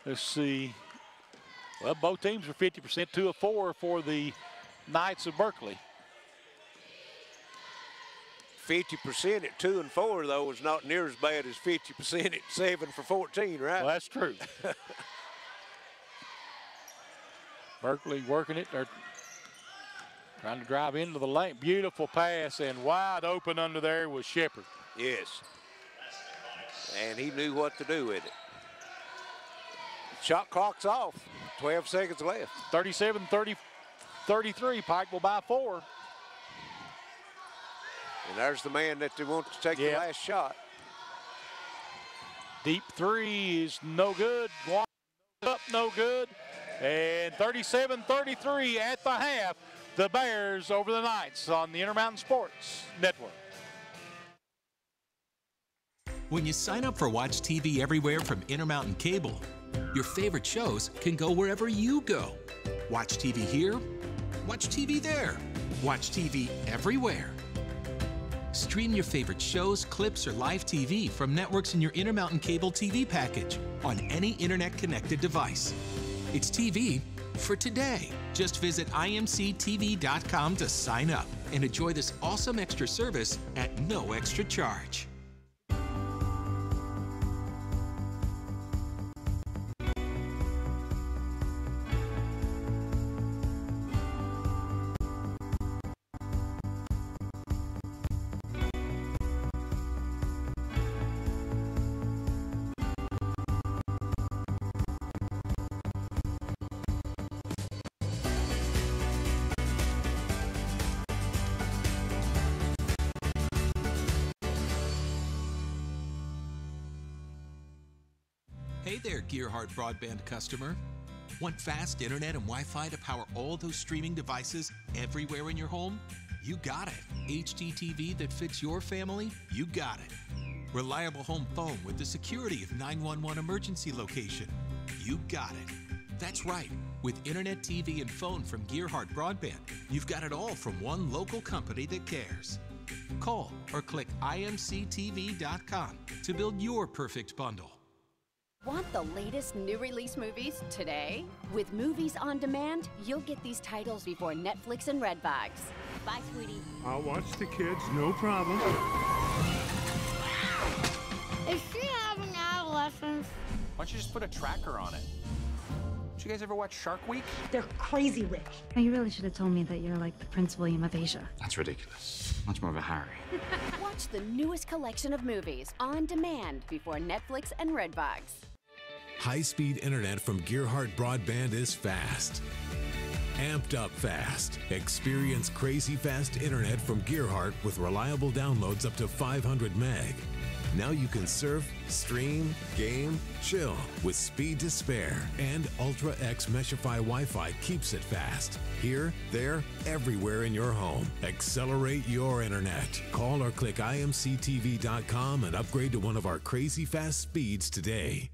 Let's see. Well, both teams are 50%, 2 of 4 for the Knights of Berkeley. 50% at 2 and 4, though, is not near as bad as 50% at 7 for 14, right? Well, that's true. Berkeley working it. They're trying to drive into the lane. Beautiful pass, and wide open under there was Shepard. Yes. And he knew what to do with it. Shot clock's off. 12 seconds left. 37-33. Pikeville by 4. And there's the man that they want to take the last shot. Deep three is no good. Up, no good. And 37-33 at the half. The Bears over the Knights on the Intermountain Sports Network. When you sign up for Watch TV Everywhere from Intermountain Cable, your favorite shows can go wherever you go. Watch TV here, watch TV there, watch TV everywhere. Stream your favorite shows, clips, or live TV from networks in your Intermountain Cable TV package on any internet-connected device. It's TV for today. Just visit imctv.com to sign up and enjoy this awesome extra service at no extra charge. Hey there, Gearheart Broadband customer. Want fast internet and Wi-Fi to power all those streaming devices everywhere in your home? You got it. HDTV that fits your family? You got it. Reliable home phone with the security of 911 emergency location? You got it. That's right. With internet, TV, and phone from Gearheart Broadband, you've got it all from one local company that cares. Call or click imctv.com to build your perfect bundle. Want the latest new release movies today? With Movies on Demand, you'll get these titles before Netflix and Redbox. Bye, sweetie. I'll watch the kids, no problem. Is she having adolescence? Why don't you just put a tracker on it? Did you guys ever watch Shark Week? They're crazy rich. Oh, you really should have told me that you're like the Prince William of Asia. That's ridiculous. Much more of a Harry. Watch the newest collection of movies on demand before Netflix and Redbox. High-speed internet from Gearheart Broadband is fast. Amped up fast. Experience crazy fast internet from Gearheart with reliable downloads up to 500 meg. Now you can surf, stream, game, chill with speed to spare. And Ultra X Meshify Wi-Fi keeps it fast. Here, there, everywhere in your home. Accelerate your internet. Call or click imctv.com and upgrade to one of our crazy fast speeds today.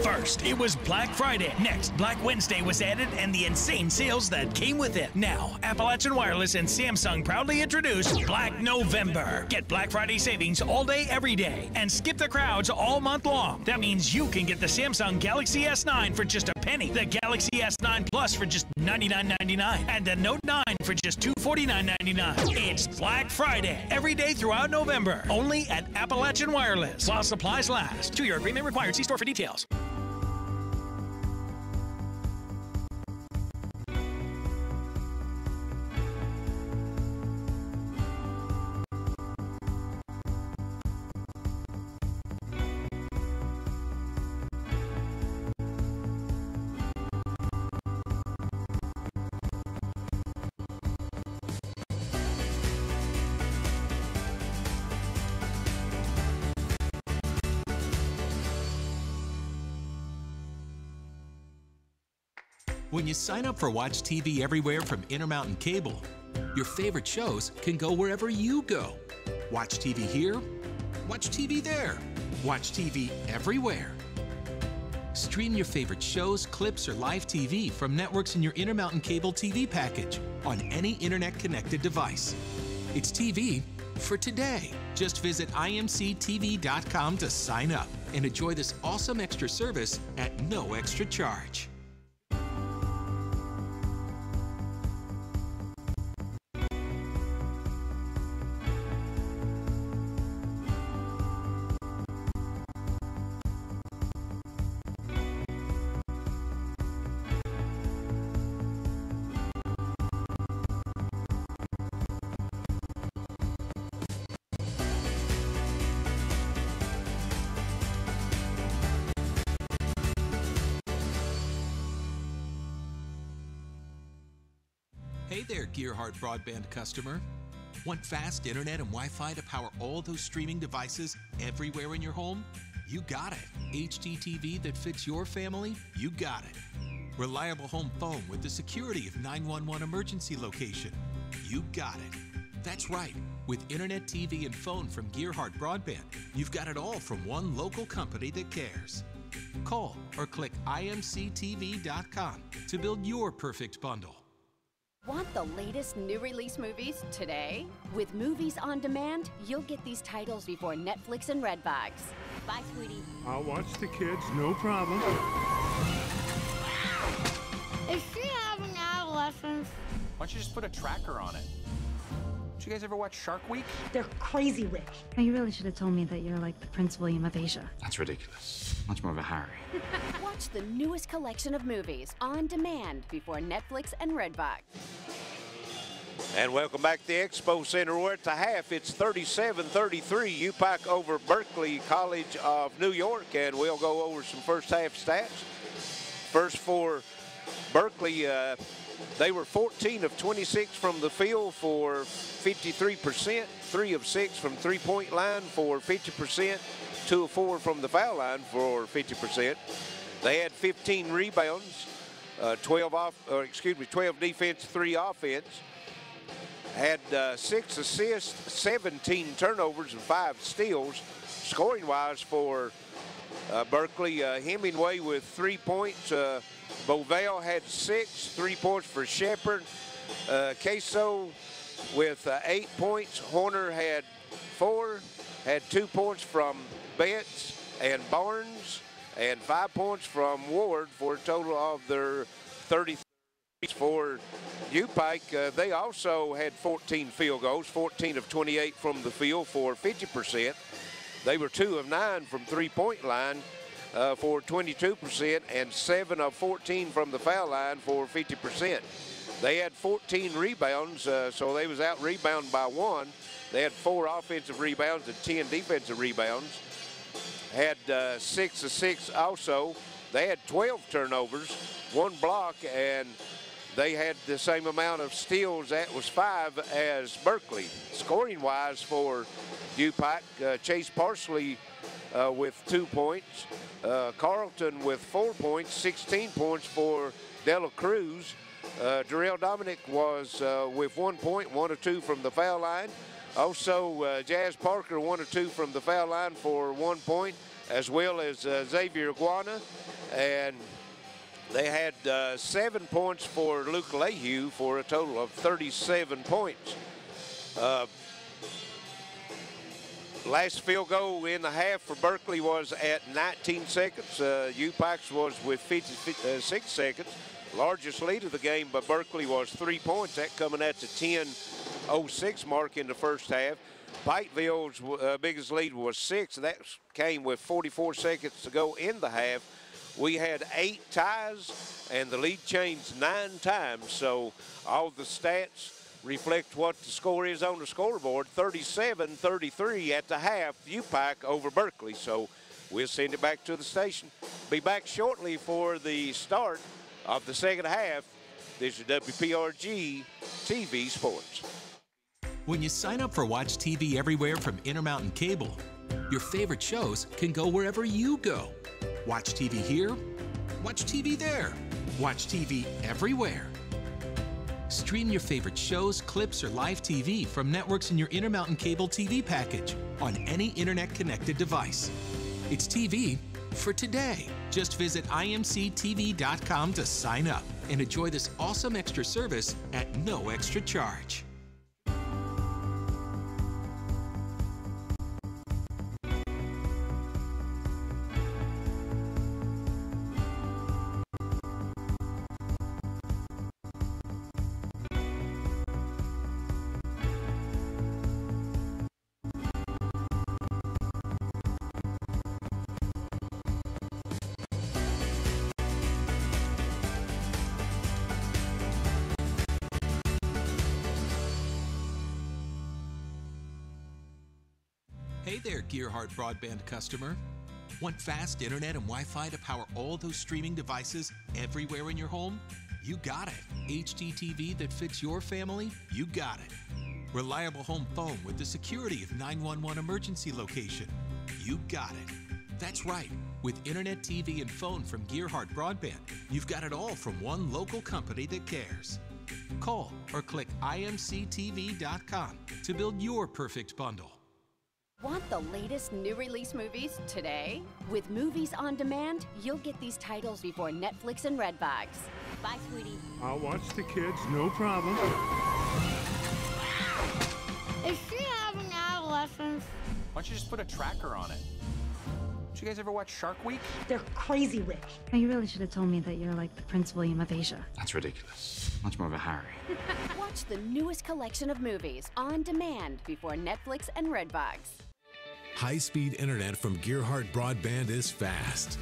First, it was Black Friday. Next, Black Wednesday was added and the insane sales that came with it. Now, Appalachian Wireless and Samsung proudly introduce Black November. Get Black Friday savings all day, every day, and skip the crowds all month long. That means you can get the Samsung Galaxy S9 for just a penny, the Galaxy S9 Plus for just $99.99, and the Note 9 for just $249.99. It's Black Friday every day throughout November, only at Appalachian Wireless, while supplies last. 2-year agreement required. See store for details. When you sign up for Watch TV Everywhere from Intermountain Cable, your favorite shows can go wherever you go. Watch TV here, watch TV there, watch TV everywhere. Stream your favorite shows, clips, or live TV from networks in your Intermountain Cable TV package on any internet-connected device. It's TV for today. Just visit imctv.com to sign up and enjoy this awesome extra service at no extra charge. Hey there, Gearheart Broadband customer. Want fast internet and Wi-Fi to power all those streaming devices everywhere in your home? You got it. HDTV that fits your family? You got it. Reliable home phone with the security of 911 emergency location? You got it. That's right. With internet, TV, and phone from Gearheart Broadband, you've got it all from one local company that cares. Call or click imctv.com to build your perfect bundle. Want the latest new release movies today? With Movies on Demand, you'll get these titles before Netflix and Redbox. Bye, sweetie. I'll watch the kids, no problem. Is she having adolescence? Why don't you just put a tracker on it? Did you guys ever watch Shark Week? They're crazy rich. Oh, you really should have told me that you're like the Prince William of Asia. That's ridiculous. Much more of a Harry. Watch the newest collection of movies on demand before Netflix and Redbox. And welcome back to the Expo Center. We're at the half. It's 37-33, Upike over Berkeley College of New York, and we'll go over some first half stats. First for Berkeley, they were 14 of 26 from the field for 53%, 3 of 6 from three-point line for 50%, 2 of 4 from the foul line for 50%. They had 15 rebounds, 12 defense, 3 offense. Had 6 assists, 17 turnovers, and 5 steals. Scoring-wise for Berkeley, Hemingway with 3 points. Bovell had 6, 3 points for Shepard. Queso with 8 points. Horner had 4, had 2 points from Betts and Barnes, and 5 points from Ward for a total of their 33 for Upike. They also had 14 field goals, 14 of 28 from the field for 50%. They were 2 of 9 from three-point line for 22%, and 7 of 14 from the foul line for 50%. They had 14 rebounds, so they was out rebounded by 1. They had 4 offensive rebounds and 10 defensive rebounds. Had 6 of 6 also. They had 12 turnovers, 1 block, and they had the same amount of steals, that was 5, as Berkeley. Scoring-wise for Upike, Chase Parsley with 2 points, Carlton with 4 points, 16 points for Dela Cruz. Darrell Dominic was with 1 point, 1 of 2 from the foul line. Also, Jazz Parker 1 of 2 from the foul line for 1 point, as well as Xavier Guana. And they had 7 points for Luke Lehue for a total of 37 points. Last field goal in the half for Berkeley was at 19 seconds. Upike's was with 56 seconds. Largest lead of the game by Berkeley was 3 points. That coming at the 10:06 mark in the first half. Pikeville's biggest lead was 6. That came with 44 seconds to go in the half. We had 8 ties, and the lead changed 9 times. So all the stats reflect what the score is on the scoreboard. 37-33 at the half, Upike over Berkeley. So we'll send it back to the station. Be back shortly for the start of the second half. This is WPRG TV Sports. When you sign up for Watch TV Everywhere from Intermountain Cable, your favorite shows can go wherever you go. Watch TV here, watch TV there, watch TV everywhere. Stream your favorite shows, clips, or live TV from networks in your Intermountain Cable TV package on any internet-connected device. It's TV for today. Just visit imctv.com to sign up and enjoy this awesome extra service at no extra charge. Hey there, Gearheart Broadband customer. Want fast internet and Wi-Fi to power all those streaming devices everywhere in your home? You got it. HD TV that fits your family? You got it. Reliable home phone with the security of 911 emergency location? You got it. That's right. With internet, TV, and phone from Gearheart Broadband, you've got it all from one local company that cares. Call or click imctv.com to build your perfect bundle. Want the latest new release movies today? With Movies on Demand, you'll get these titles before Netflix and Redbox. Bye, sweetie. I'll watch the kids, no problem. Is she having adolescence? Why don't you just put a tracker on it? Did Did you guys ever watch Shark Week? They're crazy rich. Now, you really should have told me that you're like the Prince William of Asia. That's ridiculous. Much more of a Harry. Watch the newest collection of movies on demand before Netflix and Redbox. High-speed internet from Gearheart Broadband is fast.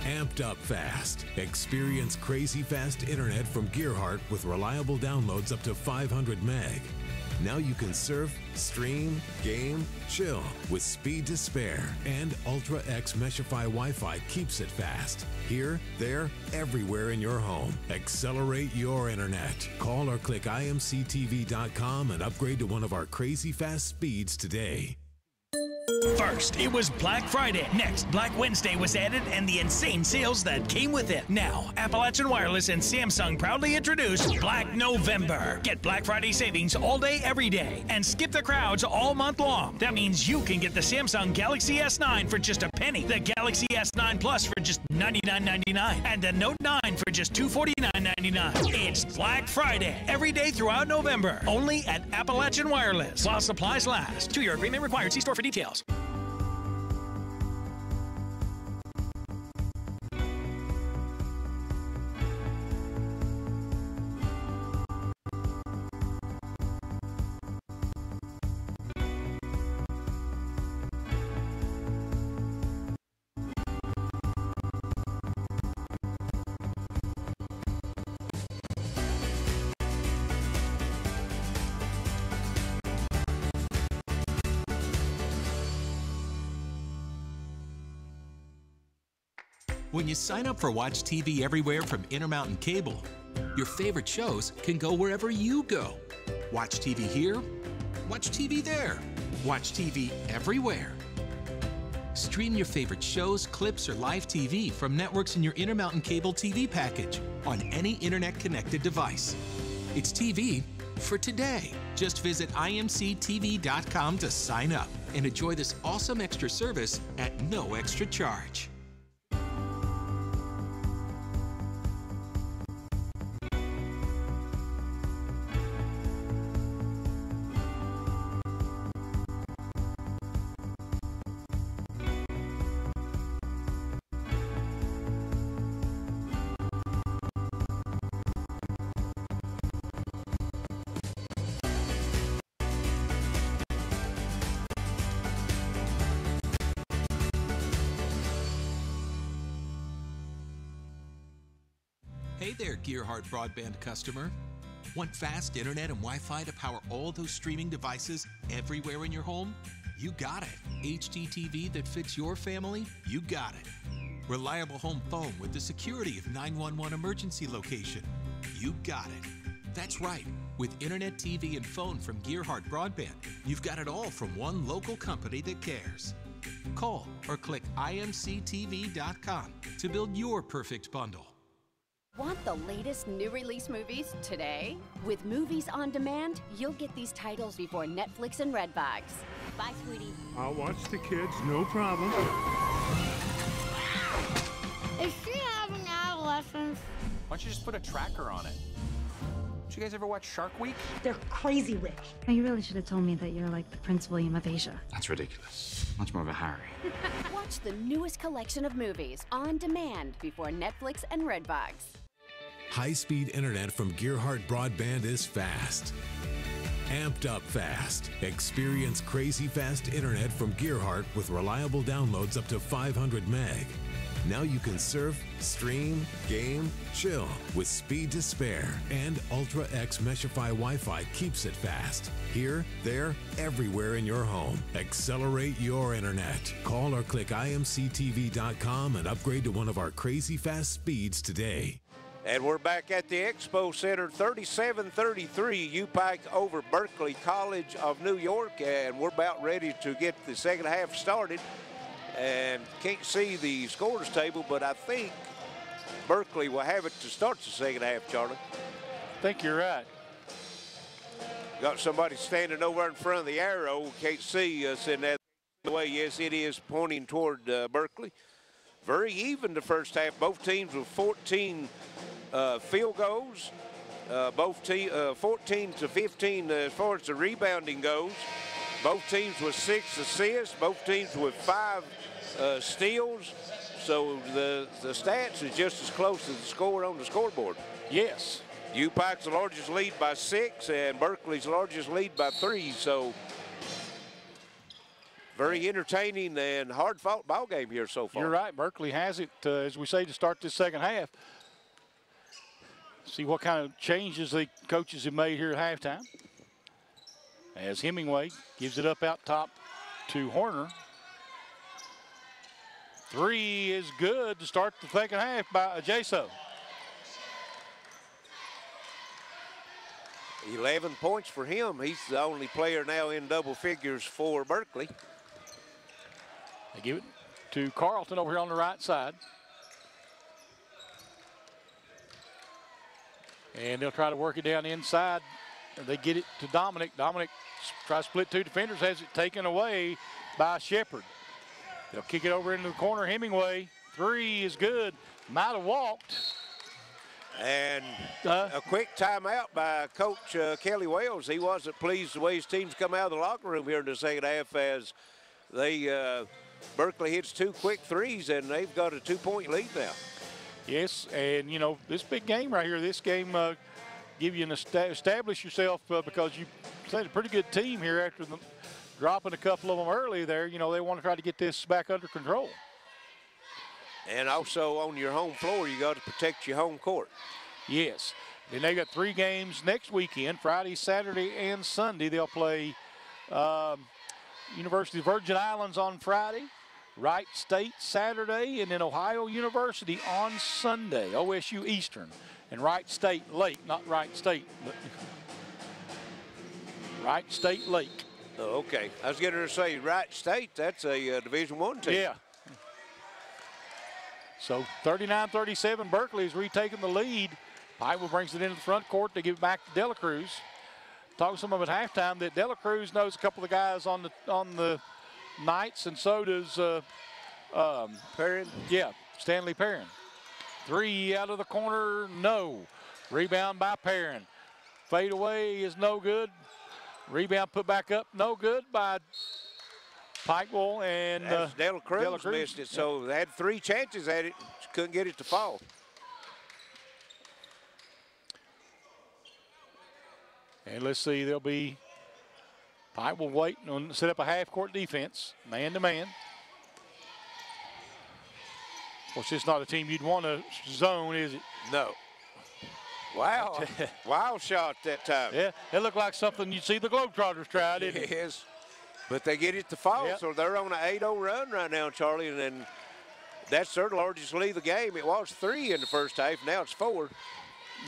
Amped up fast. Experience crazy fast internet from Gearheart with reliable downloads up to 500 meg. Now you can surf, stream, game, chill with speed to spare. And Ultra X Meshify Wi-Fi keeps it fast. Here, there, everywhere in your home. Accelerate your internet. Call or click imctv.com and upgrade to one of our crazy fast speeds today. First, it was Black Friday. Next, Black Wednesday was added and the insane sales that came with it. Now, Appalachian Wireless and Samsung proudly introduce Black November. Get Black Friday savings all day, every day, and skip the crowds all month long. That means you can get the Samsung Galaxy S9 for just a penny, the Galaxy S9 Plus for just $99.99, and the Note 9 for just $249.99. It's Black Friday every day throughout November, only at Appalachian Wireless, while supplies last. 2-year agreement required. See store for details. When you sign up for Watch TV Everywhere from Intermountain Cable, your favorite shows can go wherever you go. Watch TV here, watch TV there, watch TV everywhere. Stream your favorite shows, clips, or live TV from networks in your Intermountain Cable TV package on any internet-connected device. It's TV for today. Just visit imctv.com to sign up and enjoy this awesome extra service at no extra charge. Hey there, Gearheart Broadband customer. Want fast internet and Wi-Fi to power all those streaming devices everywhere in your home? You got it. HDTV that fits your family? You got it. Reliable home phone with the security of 911 emergency location? You got it. That's right. With internet, TV, and phone from Gearheart Broadband, you've got it all from one local company that cares. Call or click imctv.com to build your perfect bundle. Want the latest new release movies today? With Movies on Demand, you'll get these titles before Netflix and Redbox. Bye, sweetie. I'll watch the kids, no problem. Is she having adolescence? Why don't you just put a tracker on it? Did you guys ever watch Shark Week? They're crazy rich. Now, you really should have told me that you're like the Prince William of Asia. That's ridiculous. Much more of a Harry. Watch the newest collection of movies on demand before Netflix and Redbox. High-speed internet from Gearheart Broadband is fast. Amped up fast. Experience crazy fast internet from Gearheart with reliable downloads up to 500 meg. Now you can surf, stream, game, chill with speed to spare. And Ultra X Meshify Wi-Fi keeps it fast. Here, there, everywhere in your home. Accelerate your internet. Call or click imctv.com and upgrade to one of our crazy fast speeds today. And we're back at the Expo Center, 37-33, Upike over Berkeley College of New York, and we're about ready to get the second half started. And can't see the scores table, but I think Berkeley will have it to start the second half, Charlie. I think you're right. Got somebody standing over in front of the arrow. Can't see us in that way. Yes, it is pointing toward Berkeley. Very even the first half. Both teams with 14 field goals. Both teams 14 to 15 as far as the rebounding goes. Both teams with 6 assists. Both teams with 5 steals. So the stats is just as close as the score on the scoreboard. Yes. Upike's the largest lead by 6, and Berkeley's largest lead by 3. So very entertaining and hard-fought ball game here so far. You're right. Berkeley has it, as we say, to start this second half. See what kind of changes the coaches have made here at halftime. As Hemingway gives it up out top to Horner. 3 is good to start the second half by Jaso. 11 points for him. He's the only player now in double figures for Berkeley. They give it to Carlton over here on the right side. And they'll try to work it down inside. They get it to Dominic. Dominic tries to split 2 defenders, has it taken away by Shepard. They'll kick it over into the corner. Hemingway, 3 is good. Might have walked. And a quick timeout by Coach Kelly Wells. He wasn't pleased the way his team's come out of the locker room here in the second half as they Berkeley hits 2 quick threes, and they've got a 2-point lead now. Yes, and, you know, this big game right here, this game give you an establish yourself because you played a pretty good team here after dropping a couple of them early there. You know, they want to try to get this back under control. And also on your home floor, you got to protect your home court. Yes. Then they got 3 games next weekend, Friday, Saturday, and Sunday. They'll play University of Virgin Islands on Friday, Wright State Saturday, and then Ohio University on Sunday, OSU Eastern, and Wright State Lake, not Wright State, but Wright State Lake. Oh, okay. I was going to say Wright State, that's a Division I team. Yeah. So 39-37, Berkeley's retaking the lead. Pikeville brings it into the front court. They give it back to Dela Cruz. Talking to some of them at halftime that Dela Cruz knows a couple of guys on the Knights, and so does Perrin. Yeah, Stanley Perrin. 3 out of the corner, no. Rebound by Perrin. Fade away is no good. Rebound put back up, no good by Pikeville, and Dela Cruz missed it, so they had 3 chances at it, couldn't get it to fall. And let's see, they'll be Pikeville waiting on set up a half-court defense, man-to-man. Of course, it's not a team you'd want to zone, is it? No. Wow, wild shot that time. Yeah, it looked like something you'd see the Globetrotters try, didn't it? Yes, but they get it to fall, so they're on an 8-0 run right now, Charlie, and then that's their largest lead of the game. It was 3 in the first half, now it's 4.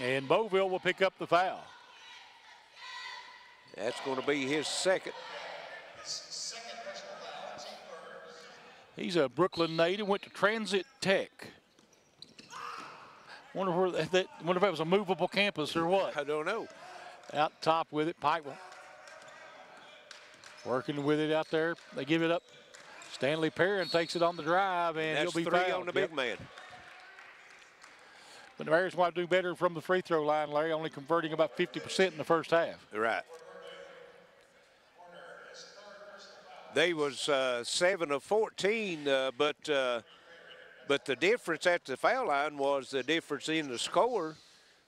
And Beauville will pick up the foul. That's going to be his second. He's a Brooklyn native, went to Transit Tech. Wonder if that was a movable campus or what. I don't know. Out top with it, Pikeville. Working with it out there. They give it up. Stanley Perrin takes it on the drive, and that's he'll be 3 fouled. on the big man. But the Bears want to do better from the free throw line, Larry, only converting about 50% in the first half. Right. They was 7 of 14, but the difference at the foul line was the difference in the score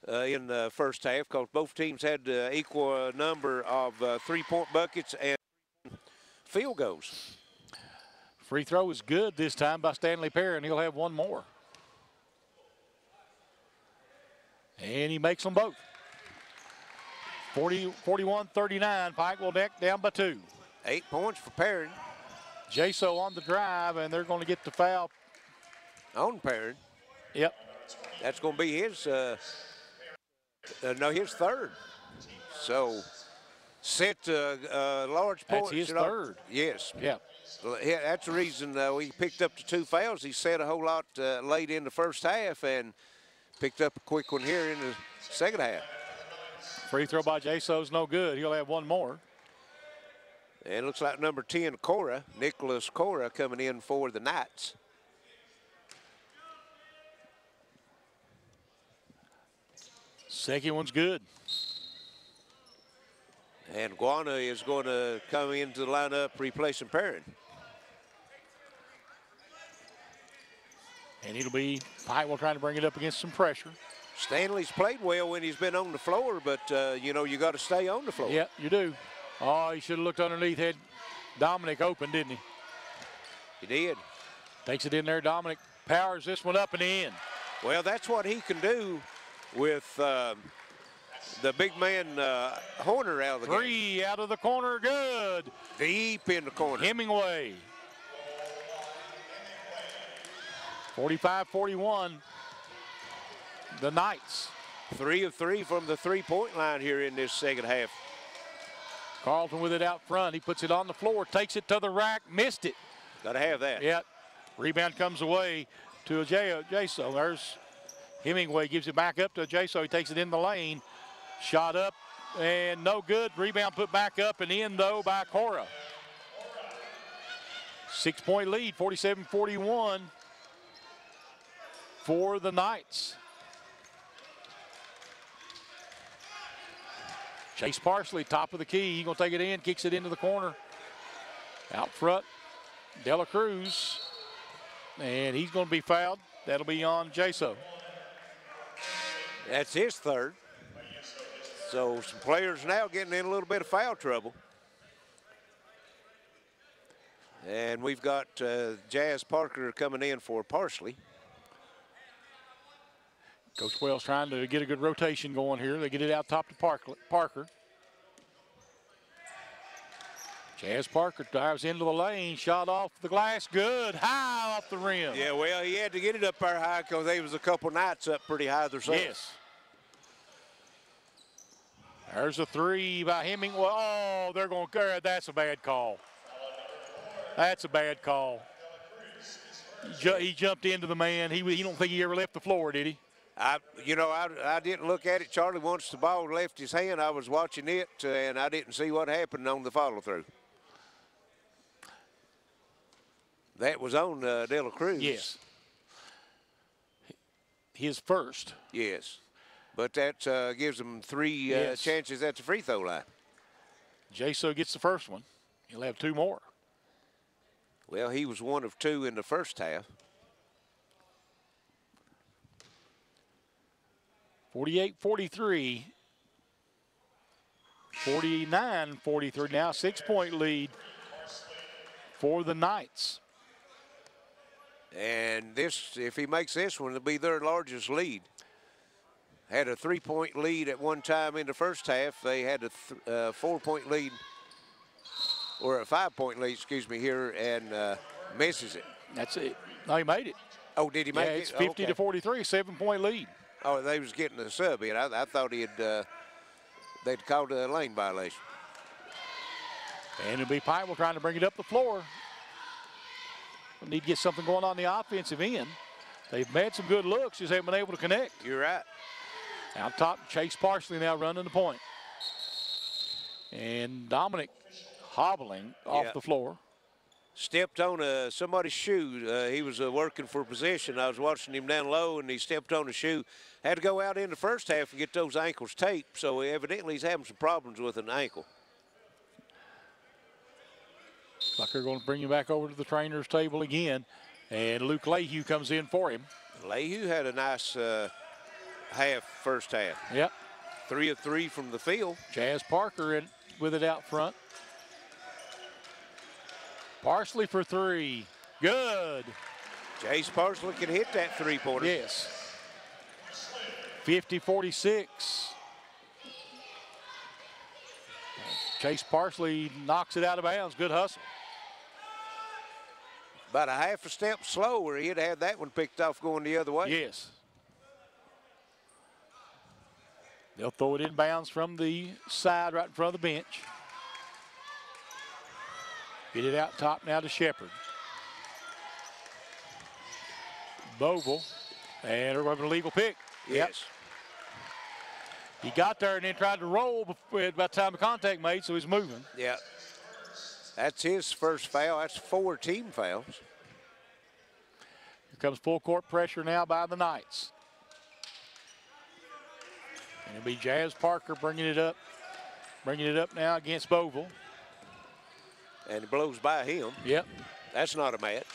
in the first half, because both teams had equal number of 3-point buckets and field goals. Free throw is good this time by Stanley Perrin. He'll have 1 more. And he makes them both. 41-39, Pikeville down by 2. 8 points for Perrin. Jaso on the drive, and they're going to get the foul. On Perrin. Yep. That's going to be his, his 3rd. So, set large points. That's his 3rd. Yes. Yeah. That's the reason we picked up the 2 fouls. He set a whole lot late in the first half and picked up a quick one here in the second half. Free throw by Jaso's no good. He'll have 1 more. And it looks like number 10, Cora, Nicholas Cora, coming in for the Knights. Second one's good. And Guana is going to come into the lineup replacing Perrin. And it'll be Pikeville trying to bring it up against some pressure. Stanley's played well when he's been on the floor, but, you know, you got to stay on the floor. Yeah, you do. Oh, he should have looked underneath. Had Dominic open, didn't he? He did. Takes it in there. Dominic powers this one up and in. Well, that's what he can do with the big man Horner out of the game. 3 out of the corner, good. Deep in the corner. Hemingway. 45-41. The Knights. 3 of 3 from the three-point line here in this second half. Carlton with it out front. He puts it on the floor, takes it to the rack, missed it. Got to have that. Yep. Rebound comes away to Jaso. There's Hemingway, gives it back up to Jaso. He takes it in the lane. Shot up and no good. Rebound put back up and in, though, by Cora. 6-point lead, 47-41 for the Knights. Chase Parsley, top of the key. He's going to take it in, kicks it into the corner. Out front, Dela Cruz. And he's going to be fouled. That'll be on Jaso. That's his third. So some players now getting in a little bit of foul trouble. And we've got Jazz Parker coming in for Parsley. Coach Wells trying to get a good rotation going here. They get it out top to Parker. Jazz Parker dives into the lane, shot off the glass, good, high off the rim. Yeah, well, he had to get it up there high because there was a couple Knights up pretty high themselves. Yes. There's a 3 by Hemingway. Oh, they're going to, that's a bad call. That's a bad call. He jumped into the man. He don't think he ever left the floor, did he? I didn't look at it. Charlie, once the ball left his hand, I was watching it, and I didn't see what happened on the follow-through. That was on Dela Cruz. Yes. His first. Yes. But that gives him 3 chances at the free throw line. Jaso gets the first one. He'll have 2 more. Well, he was 1 of 2 in the first half. 48-43. 49-43 now. 6-point lead for the Knights. And this, if he makes this one, it'll be their largest lead. Had a 3-point lead at one time in the first half. They had a 4-point lead, or a 5-point lead, excuse me, here, and misses it. That's it. No, he made it. Oh, did he make it? It's 50 to 43, 7-point lead. Oh, they was getting the sub in. I thought they'd called a lane violation. And it'll be Pikeville trying to bring it up the floor. We need to get something going on the offensive end. They've had some good looks, just haven't been able to connect. You're right. Out top, Chase Parsley now running the point. And Dominic hobbling off the floor. Stepped on somebody's shoe. He was working for position. I was watching him down low, and he stepped on a shoe. Had to go out in the first half and get those ankles taped, so evidently he's having some problems with an ankle. Looks like they're going to bring him back over to the trainer's table again, and Luke Lehue comes in for him. Lehue had a nice first half. Yep. 3 of 3 from the field. Jazz Parker with it out front. Parsley for 3. Good. Chase Parsley can hit that 3-pointer. Yes. 50-46. Chase Parsley knocks it out of bounds. Good hustle. About a half a step slower, he'd had that one picked off going the other way. Yes. They'll throw it in bounds from the side right in front of the bench. Get it out top now to Shepard. Bogle, and they're going to legal pick. Yes. Yep. He got there and then tried to roll by the time of contact made, so he's moving. Yeah. That's his first foul. That's 4 team fouls. Here comes full court pressure now by the Knights. And it'll be Jazz Parker bringing it up now against Bogle. And it blows by him. Yep. That's not a match.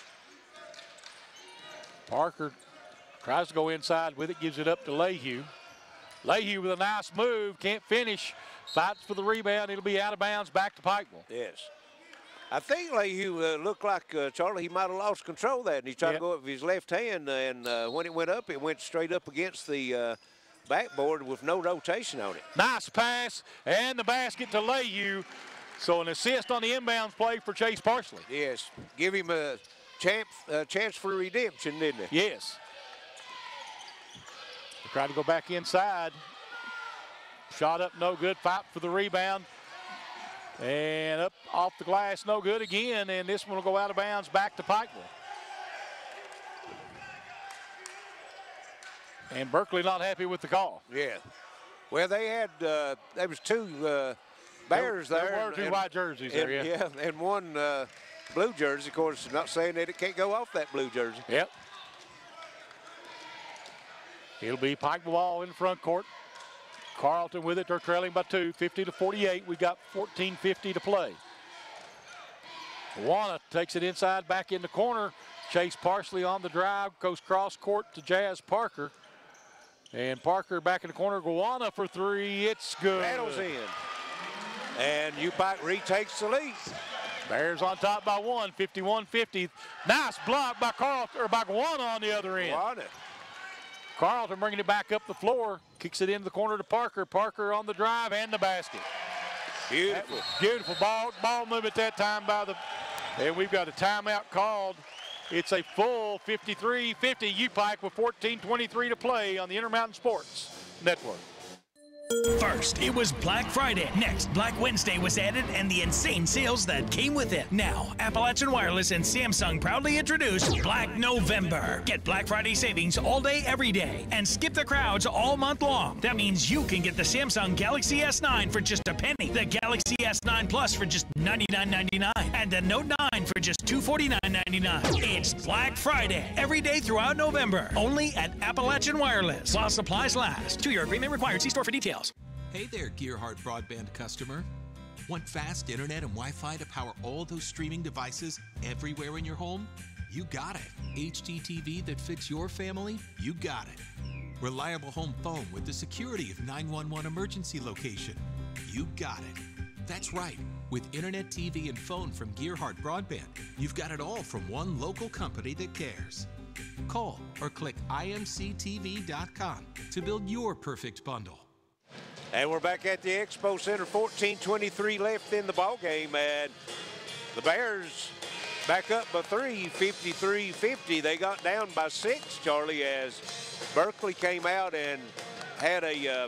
Parker tries to go inside with it, gives it up to Lehue. Lehue with a nice move, can't finish. Fights for the rebound. It'll be out of bounds, back to Pikeville. Yes. I think Lehue looked like, Charlie, he might have lost control of that, and he tried to go up with his left hand, and when it went up, it went straight up against the backboard with no rotation on it. Nice pass, and the basket to Lehue. So an assist on the inbounds play for Chase Parsley. Yes, give him a chance for redemption, didn't it? Yes. They tried to go back inside. Shot up, no good. Fight for the rebound. And up off the glass, no good again. And this one will go out of bounds, back to Pikeville. And Berkeley not happy with the call. Yeah. Well, they had, there was two Bears there. There were two white jerseys there, yeah. Yeah, and one blue jersey. Of course, not saying that it can't go off that blue jersey. Yep. It'll be Pikeville ball in front court. Carlton with it. They're trailing by 2, 50-48. We've got 14:50 to play. Wana takes it inside, back in the corner. Chase Parsley on the drive, goes cross court to Jazz Parker. And Parker back in the corner. Guana for 3. It's good. Rattles in. And Upike retakes the lead. Bears on top by 1, 51-50. Nice block by Carlton, or by Guana on the other end. Guana. Carlton bringing it back up the floor, kicks it into the corner to Parker. Parker on the drive and the basket. Beautiful. Beautiful ball movement that time by the, and we've got a timeout called. It's a full 53-50 Upike with 14:23 to play on the Intermountain Sports Network. First, it was Black Friday. Next, Black Wednesday was added and the insane sales that came with it. Now, Appalachian Wireless and Samsung proudly introduce Black November. Get Black Friday savings all day, every day, and skip the crowds all month long. That means you can get the Samsung Galaxy S9 for just a penny, the Galaxy S9 Plus for just $99.99, and the Note 9 for just $249.99. It's Black Friday every day throughout November, only at Appalachian Wireless, while supplies last. 2-year agreement required. See store for details. Hey there, Gearheart Broadband customer. Want fast internet and Wi-Fi to power all those streaming devices everywhere in your home? You got it. HDTV that fits your family? You got it. Reliable home phone with the security of 911 emergency location? You got it. That's right. With internet, TV, and phone from Gearheart Broadband, you've got it all from one local company that cares. Call or click imctv.com to build your perfect bundle. And we're back at the Expo Center, 14:23 left in the ball game, and the Bears back up by 3, 53-50. They got down by 6, Charlie, as Berkeley came out and had a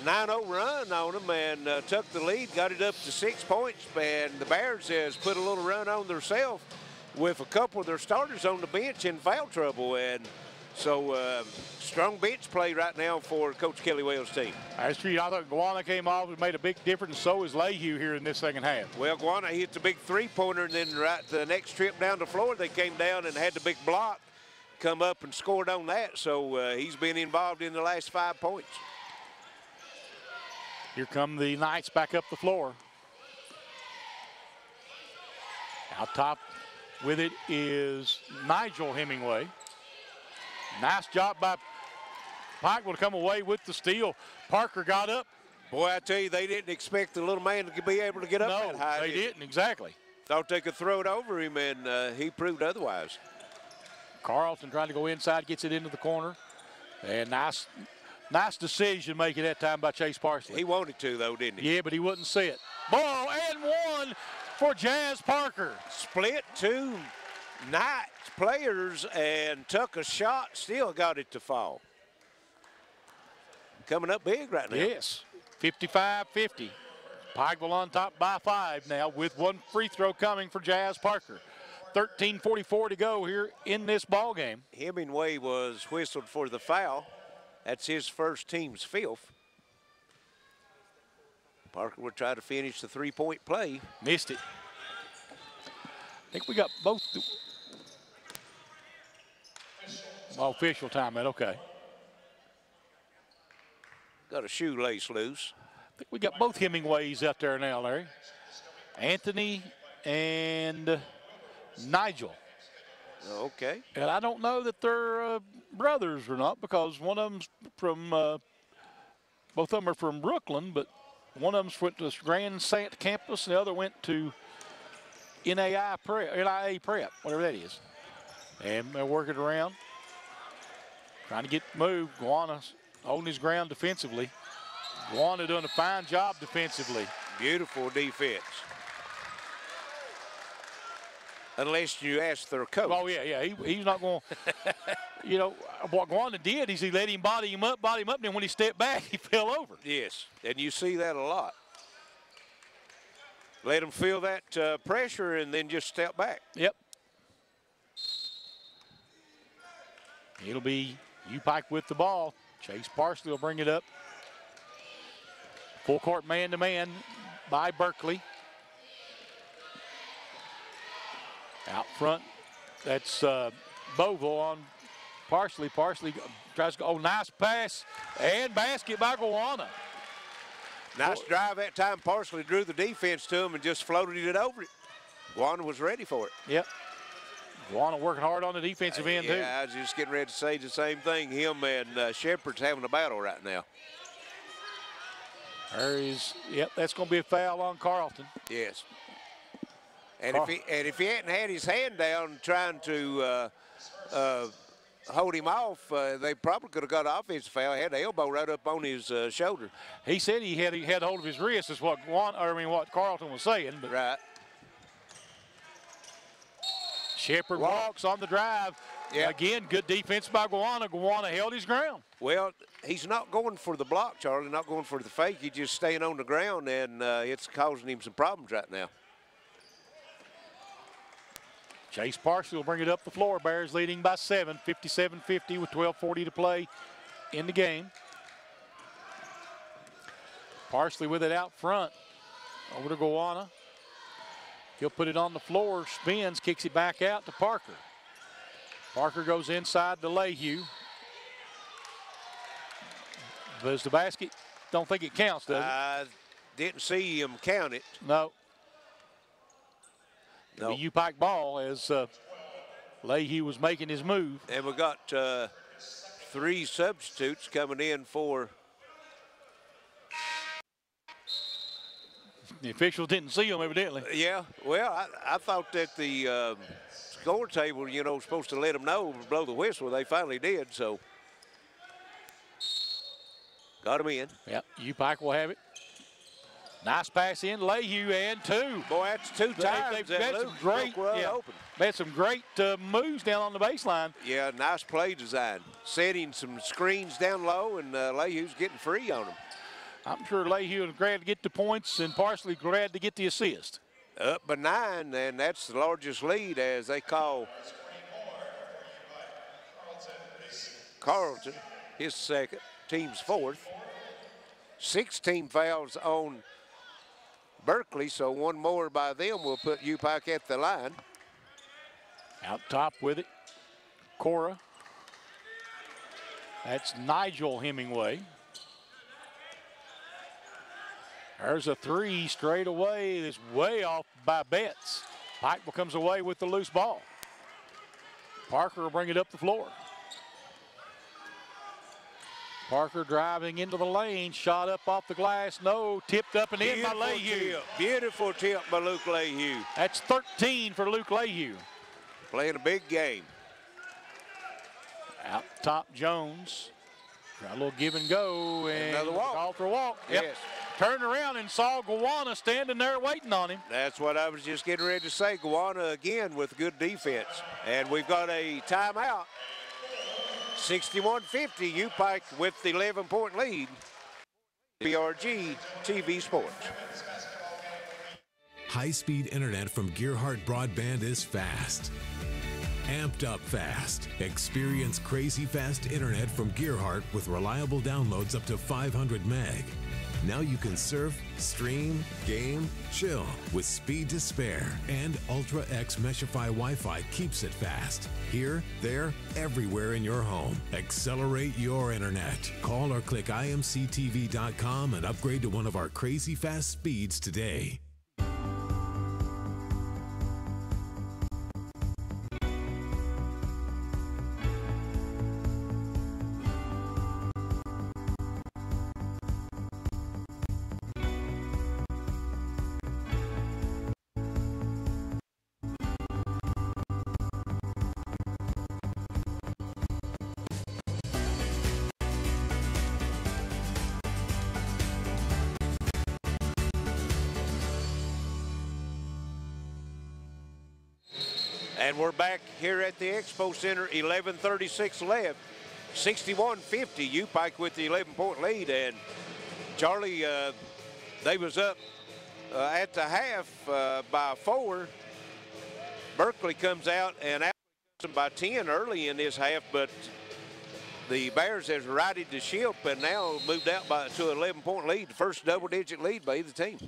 9-0 run on them and took the lead, got it up to 6 points, and the Bears has put a little run on themselves with a couple of their starters on the bench in foul trouble, and so strong bench play right now for Coach Kelly Wells' team. That's true. I thought Guana came off and made a big difference. So is Lehue here in this second half. Well, Guana hits a big three-pointer, and then right the next trip down the floor, they came down and had the big block, come up and scored on that. So he's been involved in the last 5 points. Here come the Knights back up the floor. Out top with it is Nigel Hemingway. Nice job by Pikeville to come away with the steal. Parker got up. Boy, I tell you, they didn't expect the little man to be able to get up that high. No, they didn't, exactly. Thought they could throw it over him, and he proved otherwise. Carlton trying to go inside, gets it into the corner. And nice decision making that time by Chase Parsley. He wanted to, though, didn't he? Yeah, but he wouldn't see it. Ball and 1 for Jazz Parker. Split 2 Knights players and took a shot, still got it to fall. Coming up big right now. Yes, 55-50. Pikeville on top by 5 now with 1 free throw coming for Jazz Parker. 13:44 to go here in this ball game. Hemingway was whistled for the foul. That's his first team's 5th. Parker will try to finish the three-point play. Missed it. I think we got both. Official timeout, okay. Got a shoelace loose. I think we got both Hemingways out there now, Larry. Anthony and Nigel. Okay. And I don't know that they're brothers or not, because one of them's from, both of them are from Brooklyn, but one of them's went to Grand Sant campus, and the other went to NIA Prep, whatever that is. And they're working around, trying to get moved. Guana's holding his ground defensively. Guana doing a fine job defensively. Beautiful defense. Unless you ask their coach. Oh, yeah. He's not going to, you know, what Guana did is he let him body him up, and then when he stepped back, he fell over. Yes, and you see that a lot. Let him feel that pressure and then just step back. Yep. It'll be Upike with the ball. Chase Parsley will bring it up. Full court man-to-man by Berkeley. Out front, that's Boville on Parsley. Parsley tries to go, oh, nice pass and basket by Guana. Nice drive that time. Parsley drew the defense to him and just floated it over it. Guana was ready for it. Yep. Guana working hard on the defensive end, too. Yeah, I was just getting ready to say the same thing. Him and Shepard's having a battle right now. There is, yep, that's going to be a foul on Carlton. Yes. And if he hadn't had his hand down trying to hold him off, they probably could have got an offensive foul. He had the elbow right up on his shoulder. He said he had hold of his wrist, is what what Carlton was saying. But right. Shepard walks on the drive. Yeah. Again, good defense by Guana. Guana held his ground. Well, he's not going for the block, Charlie, not going for the fake. He's just staying on the ground, and it's causing him some problems right now. Chase Parsley will bring it up the floor. Bears leading by 7, 57-50 with 12:40 to play in the game. Parsley with it out front. Over to Guana. He'll put it on the floor, spins, kicks it back out to Parker. Parker goes inside to Lehue. Does the basket? Don't think it counts, does it? I didn't see him count it. No. No. The Upike ball as Lehue was making his move. And we got 3 substitutes coming in for. The officials didn't see him, evidently. Yeah, well, I thought that the score table, you know, was supposed to let them know, blow the whistle. They finally did, so. Got him in. Yep, Upike will have it. Nice pass in, Lehue, and 2. Boy, that's 2 times. They've had some great, open. They had some great moves down on the baseline. Yeah, nice play design. Setting some screens down low, and Lehue's getting free on them. I'm sure Lehue is glad to get the points, and Parsley glad to get the assist. Up by 9, and that's the largest lead as they call Carlton his second, team's 4th. 16 fouls on Berkeley, so 1 more by them will put Upike at the line. Out top with it, Cora. That's Nigel Hemingway. There's a 3 straight away. That's way off by Betts. Pike comes away with the loose ball. Parker will bring it up the floor. Parker driving into the lane, shot up off the glass, no, tipped up and in by Lehue. Beautiful tip by Luke Lehue. That's 13 for Luke Lehue. Playing a big game. Out top Jones. Try a little give and go. And another walk. Call for a walk. Yep. Yes. Turned around and saw Guana standing there waiting on him. That's what I was just getting ready to say. Guana again with good defense. And we've got a timeout. 61-50, Upike with the 11-point lead. BRG TV Sports. High-speed internet from Gearheart Broadband is fast. Amped up fast. Experience crazy fast internet from Gearheart with reliable downloads up to 500 meg. Now you can surf, stream, game, chill with speed to spare. And Ultra X Meshify Wi-Fi keeps it fast. Here, there, everywhere in your home. Accelerate your internet. Call or click imctv.com and upgrade to one of our crazy fast speeds today. And we're back here at the Expo Center, 11:36 left. 61-50, Upike with the 11-point lead. And Charlie, they was up at the half by 4. Berkeley comes out and out by 10 early in this half, but the Bears has righted the ship and now moved out to an 11-point lead, the first double-digit lead by either team.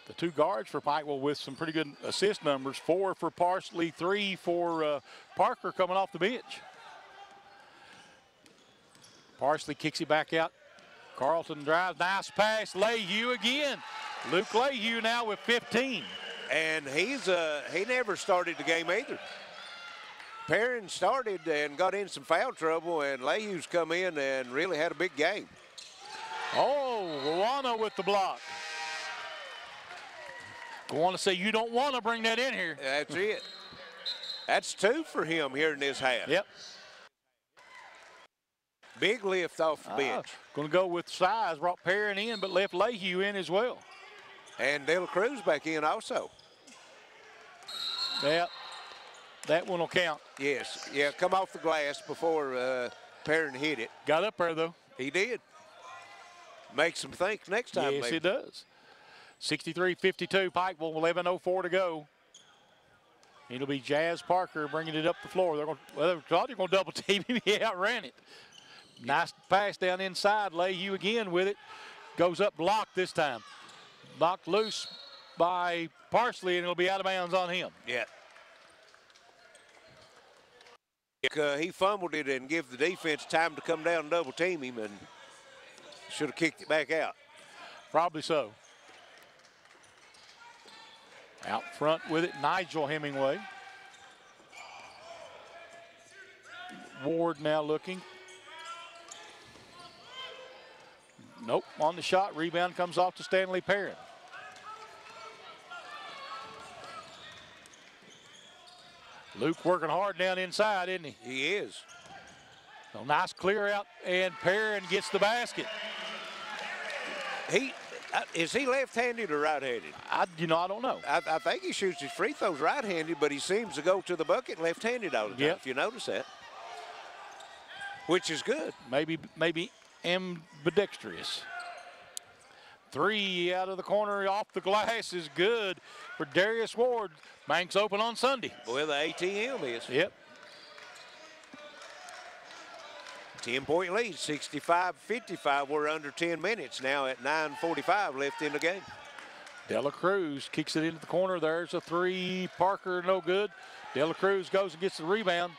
The two guards for Pikeville with some pretty good assist numbers, 4 for Parsley, 3 for Parker coming off the bench. Parsley kicks it back out. Carlton drives, nice pass, Leyhew again. Luke Leyhew now with 15. And he never started the game either. Perrin started and got in some foul trouble, and Leyhew's come in and really had a big game. Oh, Guana with the block. Guana say you don't want to bring that in here. That's it. That's 2 for him here in this half. Yep. Big lift off the bench. Going to go with size, brought Perrin in, but left Leyhew in as well. And De La Cruz back in also. Yeah, that one will count. Yes, yeah, come off the glass before Perrin hit it. Got up there, though. He did. Makes him think next time. Yes, maybe. it does. 63-52, Pikeville, 11:04 to go. It'll be Jazz Parker bringing it up the floor. They're going to double team him. He outran it. Nice pass down inside. Leyhew again with it. Goes up blocked this time. Knocked loose by Parsley, and it'll be out of bounds on him. Yeah. He fumbled it and give the defense time to come down and double team him, and should have kicked it back out. Probably so. Out front with it, Nigel Hemingway. Ward now looking. Nope, on the shot. Rebound comes off to Stanley Perrin. Luke working hard down inside, isn't he? He is. So nice clear out, and Perrin gets the basket. Is he left-handed or right-handed? I don't know. I think he shoots his free throws right-handed, but he seems to go to the bucket left-handed all the time, if you notice that. Which is good. Maybe ambidextrous. 3 out of the corner off the glass is good for Darius Ward. Banks open on Sunday. Well, the ATM is. Yep. 10-point lead, 65-55. We're under 10 minutes now at 9:45 left in the game. De La Cruz kicks it into the corner. There's a 3. Parker, no good. De La Cruz goes and gets the rebound.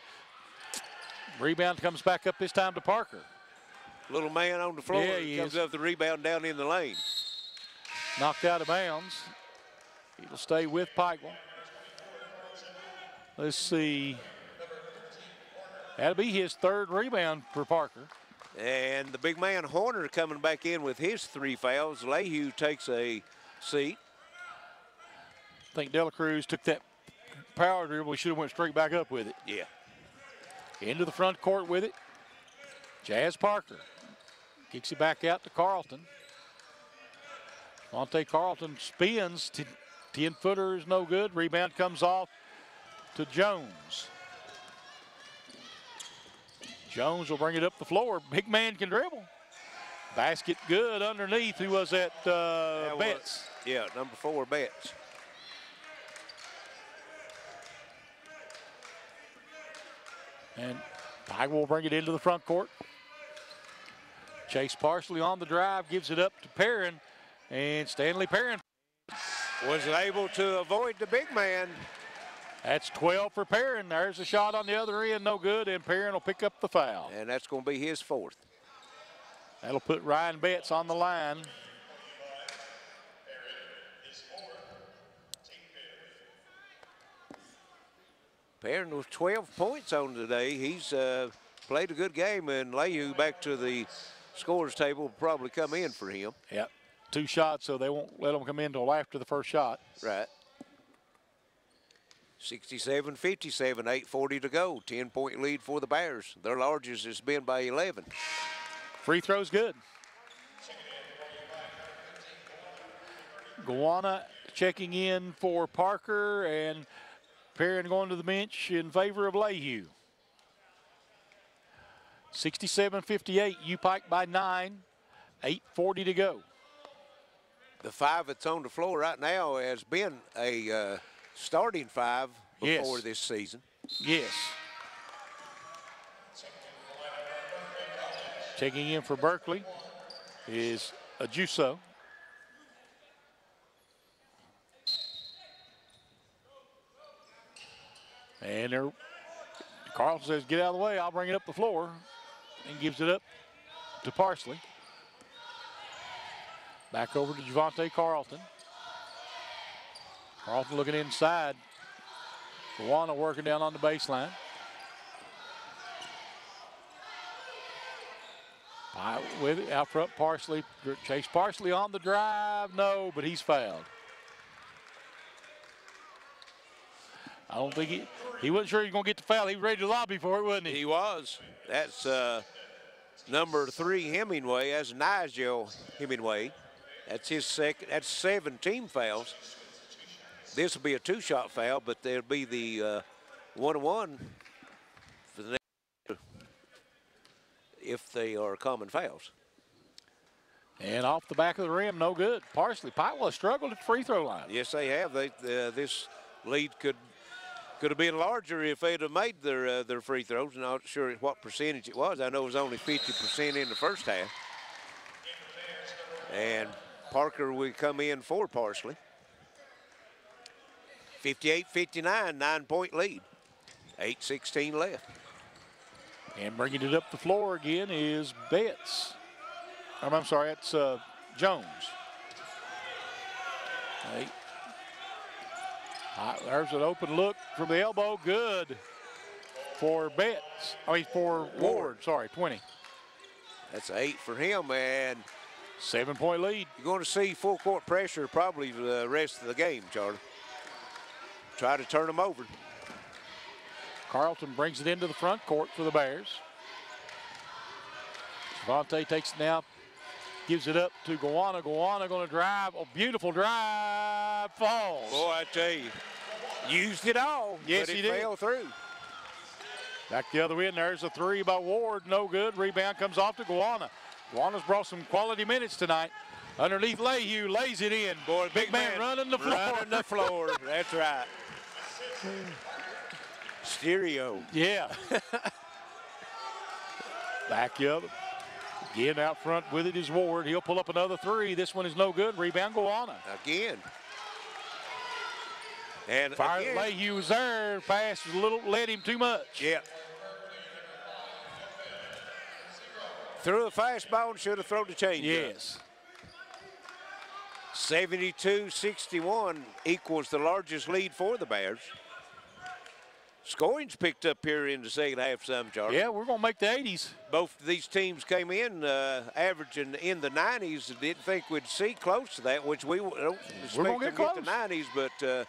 Rebound comes back up this time to Parker. Little man on the floor. Yeah, he comes is. up the rebound down in the lane. Knocked out of bounds. It'll stay with Pikeville. Let's see. That'll be his 3rd rebound for Parker. And the big man Horner coming back in with his 3 fouls. Leyhew takes a seat. I think De La Cruz took that power dribble. He should have went straight back up with it. Yeah. Into the front court with it. Jazz Parker kicks it back out to Carlton. Monte Carlton spins. 10-footer is no good. Rebound comes off to Jones. Jones will bring it up the floor. Big man can dribble. Basket good underneath. Who was that? Betts. Yeah, number 4, Betts. And Tiger will bring it into the front court. Chase Parsley on the drive, gives it up to Perrin, and Stanley Perrin was able to avoid the big man. That's 12 for Perrin. There's a shot on the other end, no good, and Perrin will pick up the foul. And that's going to be his 4th. That'll put Ryan Betts on the line. Perrin with 12 points on today. He's played a good game, and Leyhew back to the scorers table will probably come in for him. Yep, 2 shots, so they won't let them come in until after the first shot. Right. 67-57, 8:40 to go. 10-point lead for the Bears. Their largest has been by 11. Free throw's good. Guana checking in for Parker, and preparing to go into the bench in favor of Leyhew. 67-58, Upike by 9, 8:40 to go. The 5 that's on the floor right now has been a starting 5 before this season. Yes. Checking in for Berkeley is Ajuso. And Carlton says, get out of the way, I'll bring it up the floor, and gives it up to Parsley. Back over to Javante Carlton. Carlton looking inside. Luana working down on the baseline. With it, out front, Parsley. Chase Parsley on the drive. No, but he's fouled. I don't think he wasn't sure he was going to get the foul. He was ready to lobby for it, wasn't he? He was. That's number 3 Hemingway. That's Nigel Hemingway. That's his second. That's 7 team fouls. This will be a 2-shot foul, but there'll be the 1-1 for the next if they are common fouls. And off the back of the rim, no good. Parsley. Pikewell struggled at the free throw line. Yes, they have. This lead could have been larger if they'd have made their free throws. Not sure what percentage it was. I know it was only 50% in the first half. And Parker will come in for Parsley. 58-59, 9-point lead. 8:16 left. And bringing it up the floor again is Betts. I'm sorry, it's Jones. There's an open look from the elbow. Good for Betts. For Ward. Sorry, 20. That's 8 for him, and 7-point lead. You're going to see full court pressure probably the rest of the game, Charlie. Try to turn them over. Carlton brings it into the front court for the Bears. Javante takes it now, gives it up to Gowana. Gowana going to drive. A beautiful drive. Falls. Boy, I tell you, used it all. Yes, but he it did. fell through. Back the other end. There's a 3 by Ward. No good. Rebound comes off to Gowana. Guana's brought some quality minutes tonight. Underneath Leyhew, lays it in. Boy, big man running the floor. Running the floor. That's right. Stereo. Yeah. Back up. Again out front with it is Ward. He'll pull up another 3. This one is no good. Rebound Gowana. Again. And Fire Leyhew was there. Pass was a little, led him too much. Yeah. Threw a fastball and should have thrown the change. Yes. 72-61 equals the largest lead for the Bears. Scoring's picked up here in the second half some, Charlie. Yeah, we're going to make the 80s. Both of these teams came in averaging in the 90s. Didn't think we'd see close to that, which we don't expect to get the 90s, but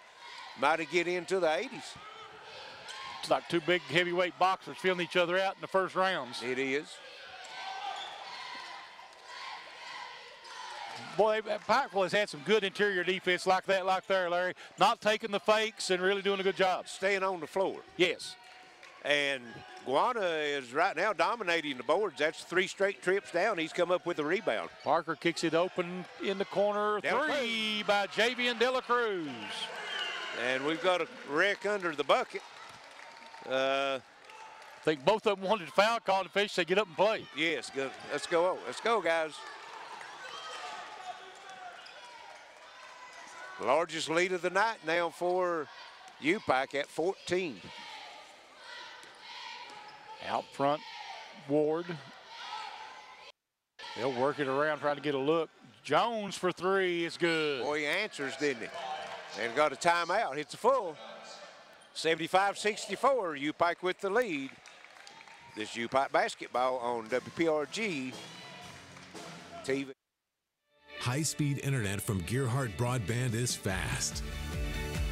might have get into the 80s. It's like 2 big heavyweight boxers feeling each other out in the first rounds. It is. Boy, Pikeville has had some good interior defense like that, like there, Larry. Not taking the fakes and really doing a good job. Staying on the floor. Yes. And Guana is right now dominating the boards. That's 3 straight trips down. He's come up with a rebound. Parker kicks it open in the corner. 3 by Javian De La Cruz. And we've got a wreck under the bucket. I think both of them wanted to foul call. The fish said, get up and play. Yes, good. Let's go. Let's go, guys. Largest lead of the night now for Upike at 14. Out front, Ward. They'll work it around, trying to get a look. Jones for 3 is good. Boy, he answers, didn't he? And got a timeout. Hits a full. 75-64, Upike with the lead. This Upike basketball on WPRG TV. High-speed internet from Gearheart Broadband is fast.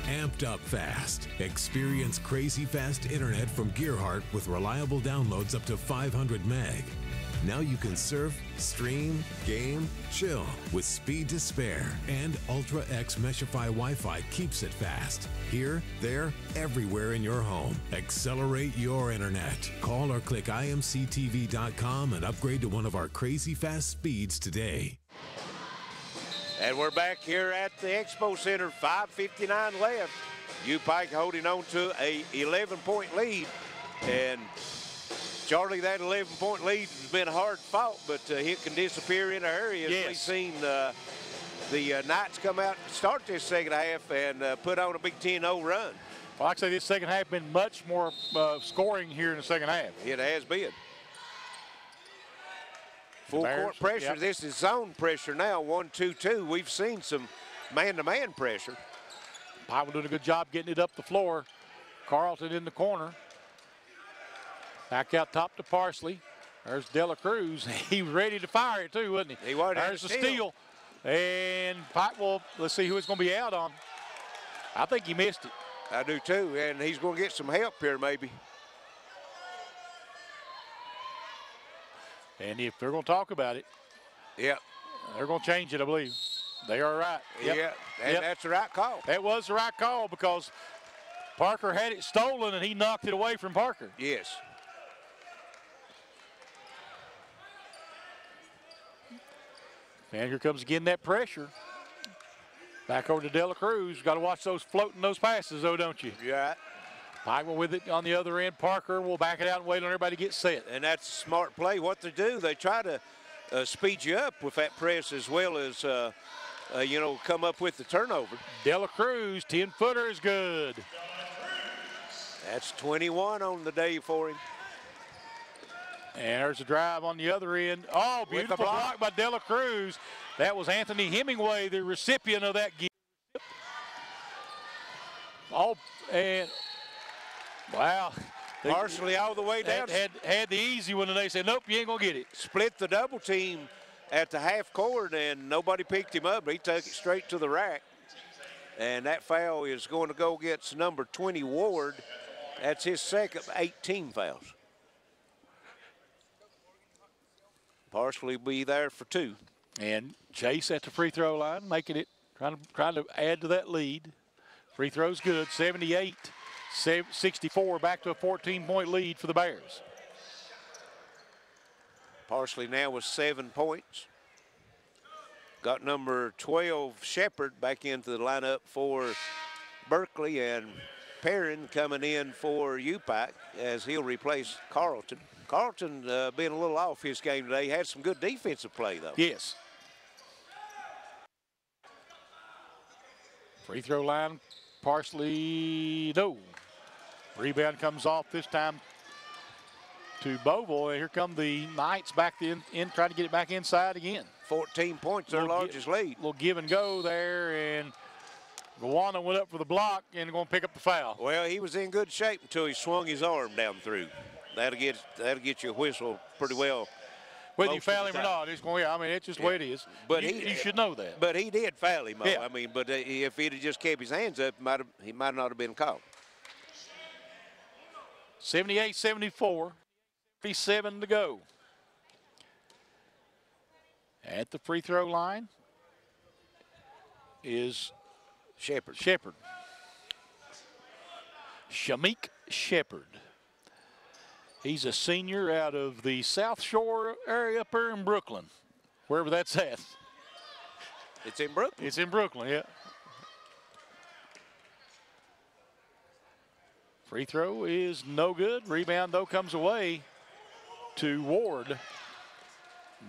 Amped up fast. Experience crazy fast internet from Gearheart with reliable downloads up to 500 meg. Now you can surf, stream, game, chill with speed to spare. And Ultra X Meshify Wi-Fi keeps it fast. Here, there, everywhere in your home. Accelerate your internet. Call or click imctv.com and upgrade to one of our crazy fast speeds today. And we're back here at the Expo Center, 5:59 left. Upike holding on to a 11-point lead. And Charlie, that 11-point lead has been hard fought, but it can disappear in a hurry as we've seen the Knights come out and start this second half and put on a big 10-0 run. Well, like I say, this second half been much more scoring here in the second half. It has been. Full court pressure. Yep. This is zone pressure now, 1-2-2. We've seen some man-to-man pressure. Pike doing a good job getting it up the floor. Carlton in the corner. Back out top to Parsley. There's Dela Cruz. He was ready to fire it too, wasn't he? He was. There's the steal. And Pike will, let's see who it's going to be out on. I think he missed it. I do too, and he's going to get some help here maybe. And if they're going to talk about it, yeah, they're going to change it, I believe. They are right. Yep. Yeah, and that's the right call. That was the right call because Parker had it stolen and he knocked it away from Parker. Yes. And here comes again that pressure. Back over to Dela Cruz. Got to watch those floating those passes, though, don't you? Yeah. Pike with it on the other end. Parker will back it out and wait on everybody to get set. And that's a smart play. What they do, they try to speed you up with that press as well as, you know, come up with the turnover. Dela Cruz, 10-footer is good. That's 21 on the day for him. And there's a drive on the other end. Oh, beautiful block by Dela Cruz. That was Anthony Hemingway, the recipient of that gift. Oh, and wow. Partially all the way down. Had the easy one, and they said, nope, you ain't going to get it. Split the double team at the half court, and nobody picked him up. He took it straight to the rack. And that foul is going to go against number 20, Ward. That's his second 18 fouls. Parsley will be there for 2. And Chase at the free throw line, making it, trying to add to that lead. Free throw's good, 78-64, back to a 14-point lead for the Bears. Parsley now with 7 points. Got number 12, Shepard, back into the lineup for Berkeley, and Perrin coming in for Upike as he'll replace Carlton. Carlton being a little off his game today. Had some good defensive play, though. Yes. Free throw line, Parsley, no. Rebound comes off this time to Boville, and here come the Knights back in trying to get it back inside again. 14 points, their largest lead. Little give and go there, and Gawana went up for the block and going to pick up the foul. Well, he was in good shape until he swung his arm down through. That'll get you a whistle pretty well. Whether you foul him or not, it's going. I mean, it's just the way it is. But you should know that. But he did foul him. Yeah. I mean, but if he'd have just kept his hands up, he might not have been caught. 78-74, 37 to go. At the free throw line is Shepard. Shamik Shepard. He's a senior out of the South Shore area up here in Brooklyn, wherever that's at. It's in Brooklyn. It's in Brooklyn, yeah. Free throw is no good. Rebound, though, comes away to Ward.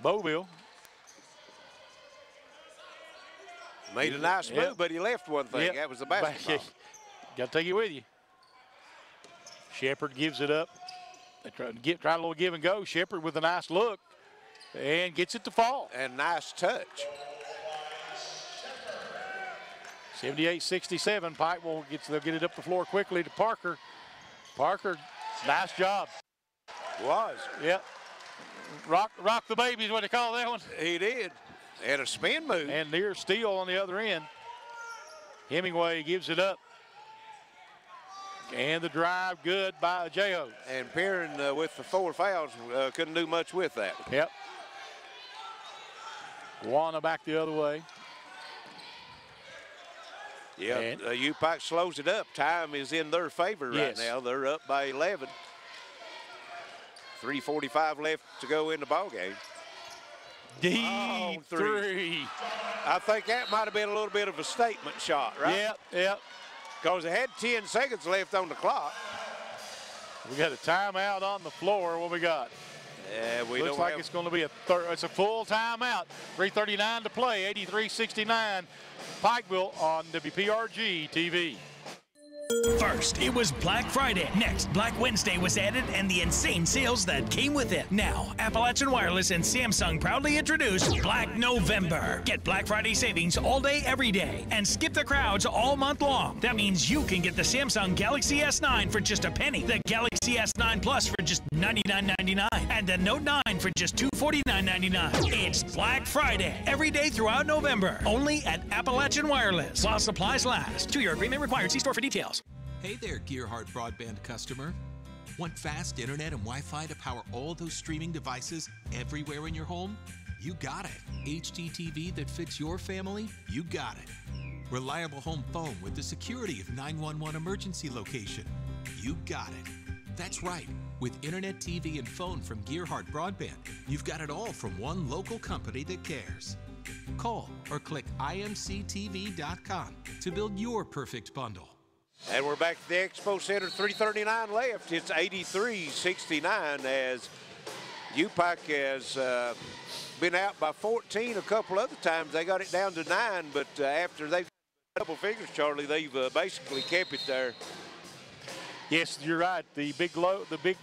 Boville. Made a nice move, but he left one thing. Yep. That was the basketball. Got to take it with you. Shepard gives it up. They try a little give and go. Shepard with a nice look and gets it to fall. And nice touch. 78-67. Pike they'll get it up the floor quickly to Parker. Parker, nice job. Was. Yep. Rock the baby is what they call that one. He did. And a spin move. And near steal on the other end. Hemingway gives it up And the drive good by Ajayo. And Perrin with the 4 fouls couldn't do much with that. Yep. Guana back the other way. Yeah, Upike slows it up. Time is in their favor right now. They're up by 11. 3:45 left to go in the ballgame. Deep three. I think that might have been a little bit of a statement shot, right? Yep. Because they had 10 seconds left on the clock. We got a timeout on the floor. What we got? Looks like it's going to be it's a full timeout. 3:39 to play. 83-69. Pikeville on WPRG TV. First, it was Black Friday. Next, Black Wednesday was added and the insane sales that came with it. Now, Appalachian Wireless and Samsung proudly introduce Black November. Get Black Friday savings all day, every day, and skip the crowds all month long. That means you can get the Samsung Galaxy S9 for just a penny, the Galaxy S9 Plus for just $99.99, and the Note 9 for just $249.99. It's Black Friday every day throughout November, only at Appalachian Wireless, while supplies last. 2-year agreement required. See store for details. Hey there, Gearheart Broadband customer. Want fast internet and Wi-Fi to power all those streaming devices everywhere in your home? You got it. HD TV that fits your family? You got it. Reliable home phone with the security of 911 emergency location? You got it. That's right. With internet, TV, and phone from Gearheart Broadband, you've got it all from one local company that cares. Call or click imctv.com to build your perfect bundle. And we're back to the Expo Center, 3:39 left. It's 83-69 as Upike has been out by 14 a couple other times. They got it down to 9, but after they've double figures, Charlie, they've basically kept it there. Yes, you're right. The big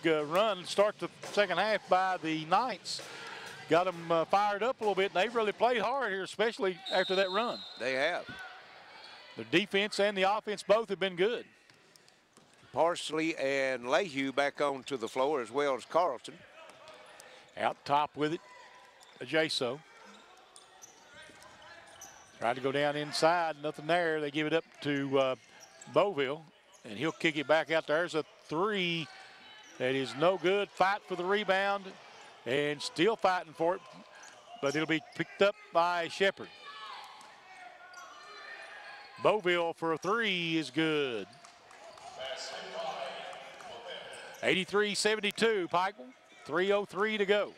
run start the second half by the Knights. Got them fired up a little bit, and they've really played hard here, especially after that run. They have. The defense and the offense both have been good. Parsley and Lehue back onto the floor as well as Carlton. Out top with it, Ajaso. Tried to go down inside, nothing there. They give it up to Beauville, and he'll kick it back out there. There's a 3 that is no good. Fight for the rebound, and still fighting for it, but it'll be picked up by Shepard. Beauville for a 3 is good. 83-72, Pikeville. 3:03 to go.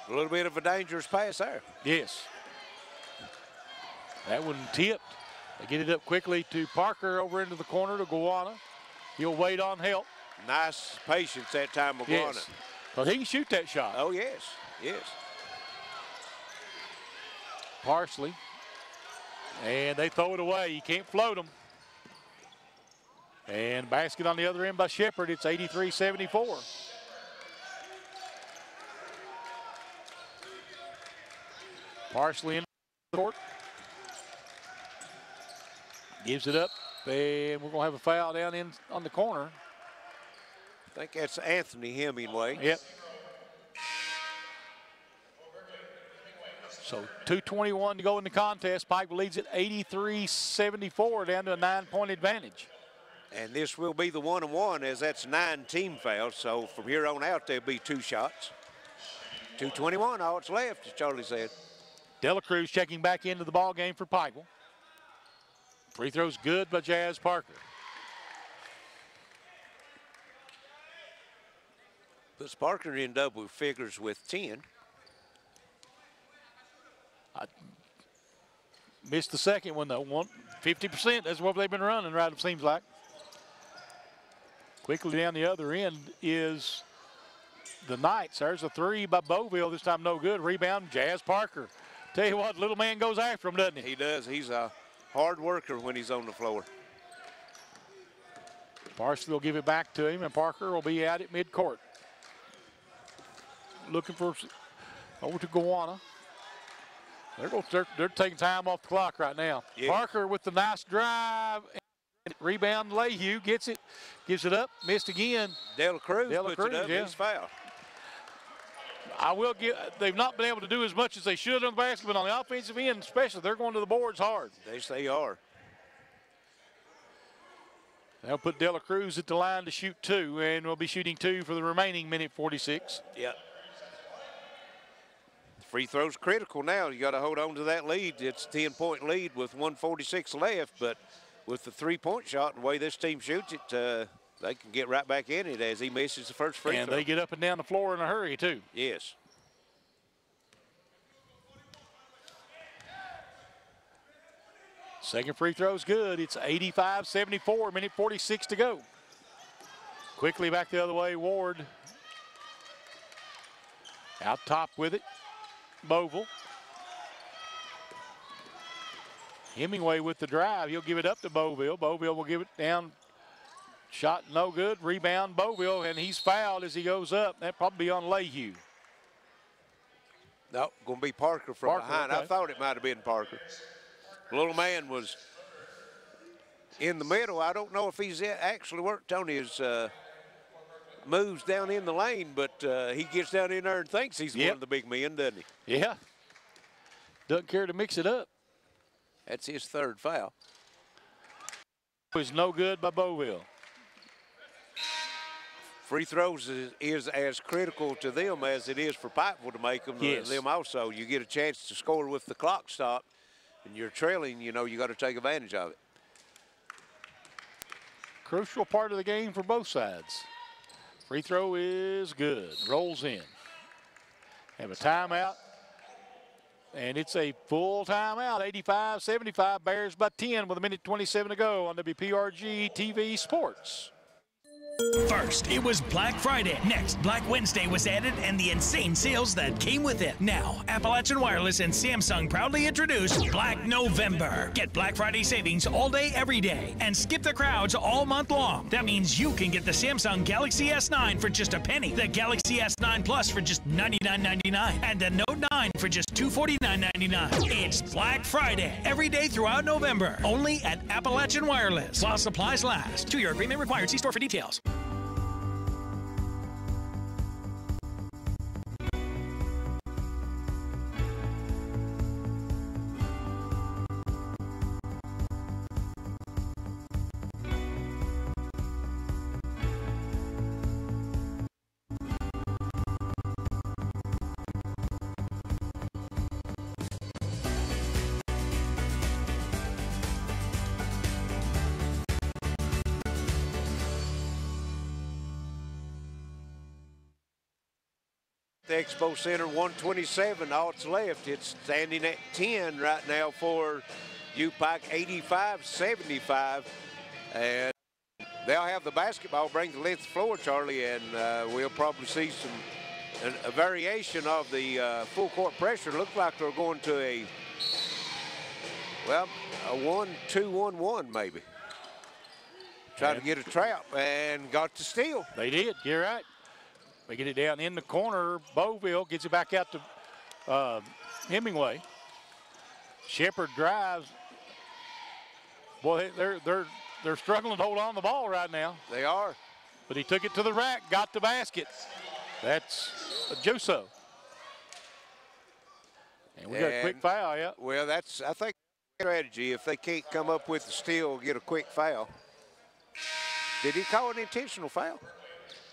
A little bit of a dangerous pass there. Yes. That one tipped. They get it up quickly to Parker over into the corner to Guana. He'll wait on help. Nice patience that time with Guana. Yes. But he can shoot that shot. Oh, yes, yes. Parsley. And they throw it away. You can't float them. And basket on the other end by Shepard. It's 83-74. Parsley in the court. Gives it up. And we're going to have a foul down in on the corner. I think that's Anthony Hemingway. Yep. So 2:21 to go in the contest. Pikeville leads at 83-74, down to a 9-point advantage. And this will be the 1-on-1 as that's 9 team fouls. So from here on out, there'll be 2 shots. 2:21, all that's left, as Charlie said. Dela Cruz checking back into the ball game for Pikeville. Free throws good by Jazz Parker. Puts Parker in double figures with 10. I missed the second one, though. 50%, that's what they've been running, right, it seems like. Quickly down the other end is the Knights. There's a 3 by Beauville, this time no good. Rebound, Jazz Parker. Tell you what, little man goes after him, doesn't he? He does. He's a hard worker when he's on the floor. Parsley will give it back to him, and Parker will be out at midcourt. Looking for over to Guana. They're taking time off the clock right now. Yeah. Parker with the nice drive. Rebound, Lehue gets it, gives it up, missed again. Dela Cruz puts it up, he's foul. I will give, they've not been able to do as much as they should on the basket, but on the offensive end especially, they're going to the boards hard. They are. They'll put De La Cruz at the line to shoot 2, and we'll be shooting 2 for the remaining minute 46. Yep. Free throw's critical now. You got to hold on to that lead. It's a 10-point lead with 1:46 left, but with the three-point shot and the way this team shoots it, they can get right back in it as he misses the first free throw. And they get up and down the floor in a hurry, too. Yes. Second free throw's good. It's 85-74, minute 46 to go. Quickly back the other way, Ward. Out top with it, Boville. Hemingway with the drive. He'll give it up to Boville. Boville will give it down. Shot no good. Rebound Boville, and he's fouled as he goes up. That'll probably be on Lehue. No, going to be Parker from behind. Okay. I thought it might have been Parker. The little man was in the middle. I don't know if he's actually worked on his moves down in the lane, but he gets down in there and thinks he's one of the big men, doesn't he? Yeah. Doesn't care to mix it up. That's his third foul. Was no good by Boville. Free throws is as critical to them as it is for Pikeville to make them. Yes. Them also. You get a chance to score with the clock stopped, and you're trailing, you know, you got to take advantage of it. Crucial part of the game for both sides. Free throw is good. Rolls in. Have a timeout. And it's a full timeout. 85-75. Bears by 10 with a minute 27 to go on WPRG TV Sports. First, it was Black Friday. Next, Black Wednesday was added and the insane sales that came with it. Now, Appalachian Wireless and Samsung proudly introduce Black November. Get Black Friday savings all day, every day, and skip the crowds all month long. That means you can get the Samsung Galaxy S9 for just a penny, the Galaxy S9 Plus for just $99.99, and the Note 9 for just $249.99. It's Black Friday, every day throughout November, only at Appalachian Wireless, while supplies last. 2-year agreement required. See store for details. The Expo Center, 127, all that's left. It's standing at 10 right now for Upike, 85-75. And they'll have the basketball, bring the length of the floor, Charlie, and we'll probably see a variation of the full court pressure. Looks like they're going to a 1-2-1-1 maybe. Try to get a trap and got to steal. They did, you're right. They get it down in the corner. Boville gets it back out to Hemingway. Shepard drives. Boy, they're struggling to hold on to the ball right now. They are. But he took it to the rack, got the basket. That's Juso. And we got a quick foul, yeah. Well, that's, I think, strategy. If they can't come up with the steal, get a quick foul. Did he call an intentional foul?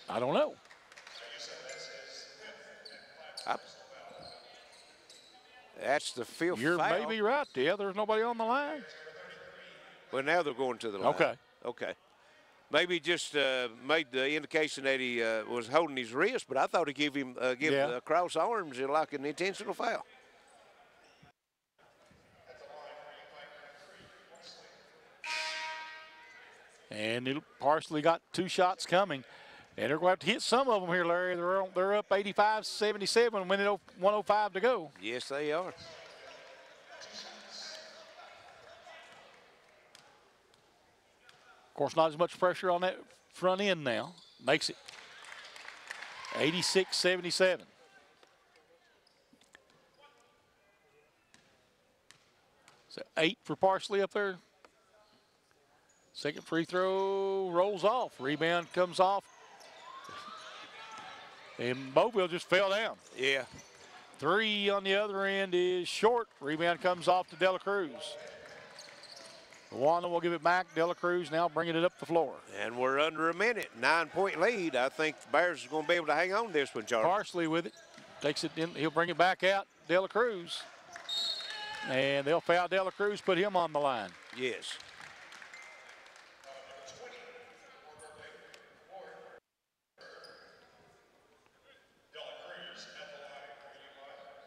I don't know. That's the fifth You're foul. maybe right. Yeah, there's nobody on the line. Well, now they're going to the line. Okay. Okay. Maybe just made the indication that he was holding his wrist, but I thought he gave him cross arms like an intentional foul. And it partially got 2 shots coming. And they're going to have to hit some of them here, Larry. They're up 85-77, minute 105 to go. Yes, they are. Of course, not as much pressure on that front end now. Makes it 86-77. So 8 for Parsley up there. Second free throw rolls off. Rebound comes off. And Boville just fell down. Yeah. 3 on the other end is short. Rebound comes off to De La Cruz. Wanda will give it back. De La Cruz now bringing it up the floor. And we're under a minute. 9-point lead. I think the Bears are going to be able to hang on to this one, Charlie. Parsley with it. Takes it in. He'll bring it back out. De La Cruz. And they'll foul De La Cruz, put him on the line. Yes.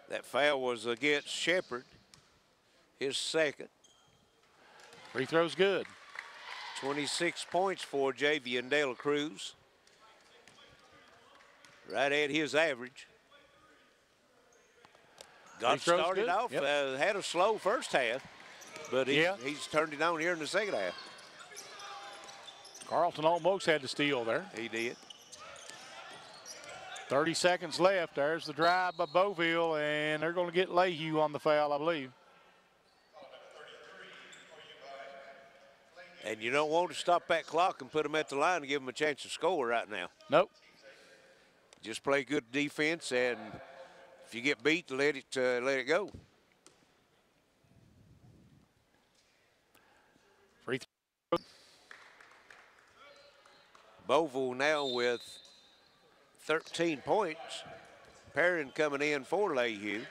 That foul was against Shepard, his second. Free throw's good. 26 points for Javian De La Cruz. Right at his average. Got started off, had a slow first half, but he's turned it on here in the second half. Carlton almost had to steal there. He did. 30 seconds left. There's the drive by Beauville, and they're going to get Lehue on the foul, I believe. And you don't want to stop that clock and put them at the line and give them a chance to score right now. Nope. Just play good defense, and if you get beat, let it go. Free throw. Beauville now with 13 points. Perrin coming in for Lehue.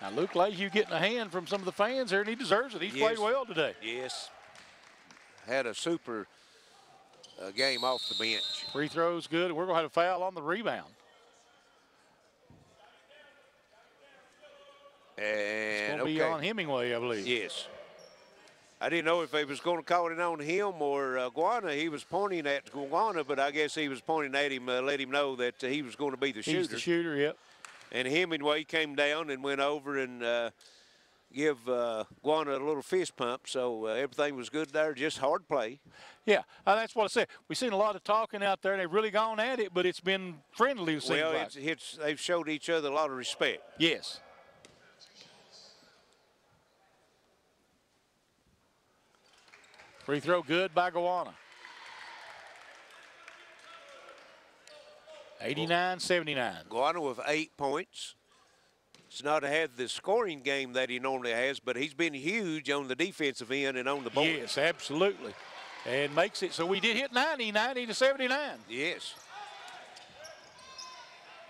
Now Luke Lehue getting a hand from some of the fans here, and he deserves it. He's played well today. Yes. Had a super game off the bench. Free throw's good. We're going to have a foul on the rebound. And it's going to be on Hemingway, I believe. Yes. I didn't know if he was going to call it on him or Guana. He was pointing at Guana, but I guess he was pointing at him, let him know that he was going to be the shooter. He's the shooter, yep. And Hemingway came down and went over and give Guana a little fist pump, so everything was good there, just hard play. Yeah, that's what I said. We've seen a lot of talking out there, and they've really gone at it, but it's been friendly, it seems like. They've showed each other a lot of respect. Yes. Free throw good by Guana. 89-79. Guana with 8 points. He's not had the scoring game that he normally has, but he's been huge on the defensive end and on the board. Yes, absolutely. And makes it so we did hit 90-79. Yes.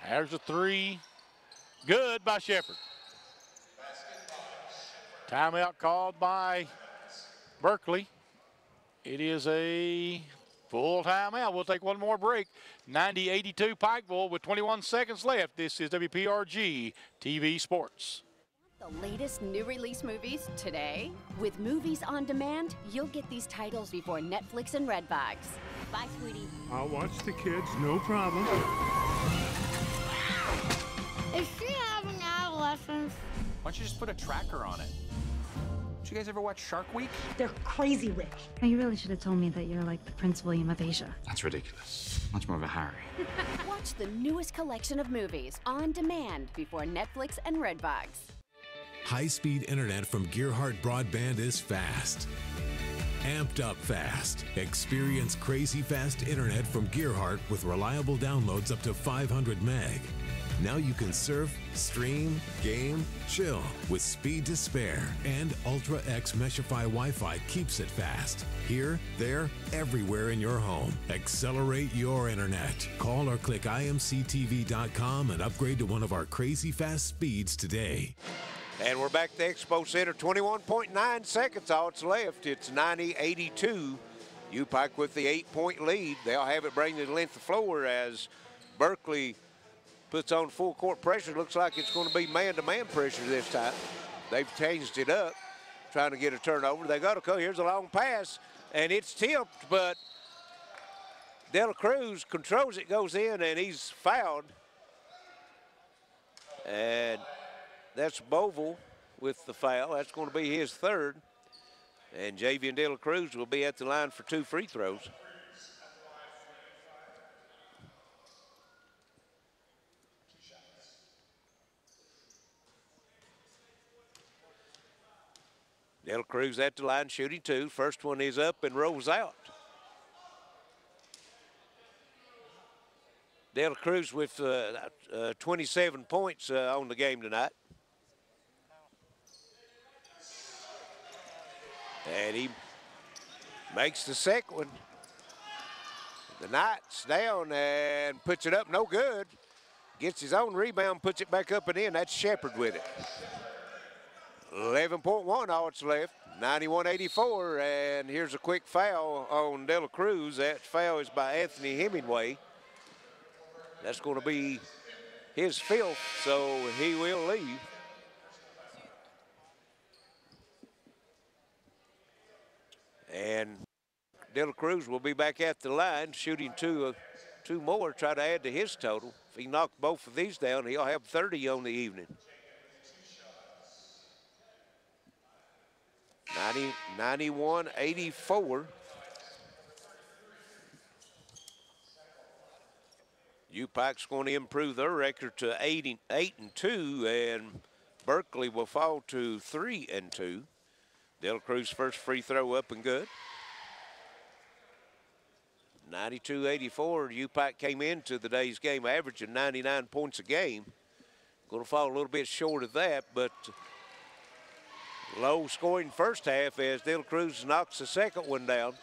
There's a three. Good by Shepard. Timeout called by Berkeley. It is a full timeout. We'll take one more break. 90-82 Pikeville with 21 seconds left. This is WPRG TV Sports. The latest new release movies today? With Movies on Demand, you'll get these titles before Netflix and Redbox. Bye, sweetie. I'll watch the kids, no problem. Is she having adolescence? Why don't you just put a tracker on it? Did you guys ever watch Shark Week? They're crazy rich. Now, you really should have told me that you're like the Prince William of Asia. That's ridiculous. Much more of a Harry. Watch the newest collection of movies on demand before Netflix and Redbox. High-speed internet from Gearheart Broadband is fast. Amped up fast. Experience crazy fast internet from Gearheart with reliable downloads up to 500 meg. Now you can surf, stream, game, chill with speed to spare. And Ultra X Meshify Wi-Fi keeps it fast. Here, there, everywhere in your home. Accelerate your internet. Call or click imctv.com and upgrade to one of our crazy fast speeds today. And we're back to Expo Center. 21.9 seconds all it's left. It's 90-82. Upike with the 8-point lead. They'll have it bring the length of floor as Berkeley puts on full court pressure. Looks like it's going to be man-to-man pressure this time. They've changed it up, trying to get a turnover. They got to go. Here's a long pass, and it's tipped, but De La Cruz controls it, goes in, and he's fouled. And that's Beauville with the foul. That's going to be his third. And Javian De La Cruz will be at the line for 2 free throws. De La Cruz at the line shooting 2. First one is up and rolls out. De La Cruz with 27 points on the game tonight. And he makes the second one. The Knights down and puts it up, no good. Gets his own rebound, puts it back up and in. That's Shepard with it. 11.1 all it's left, 91-84, and here's a quick foul on De La Cruz. That foul is by Anthony Hemingway. That's going to be his 5th, so he will leave. And De La Cruz will be back at the line, shooting two more, try to add to his total. If he knocks both of these down, he'll have 30 on the evening. 91-84. Upike's going to improve their record to 8-2, and Berkeley will fall to 3-2. De La Cruz first free throw up and good. 92-84. Upike came into the day's game averaging 99 points a game. Going to fall a little bit short of that, but low scoring first half as De La Cruz knocks the second one down.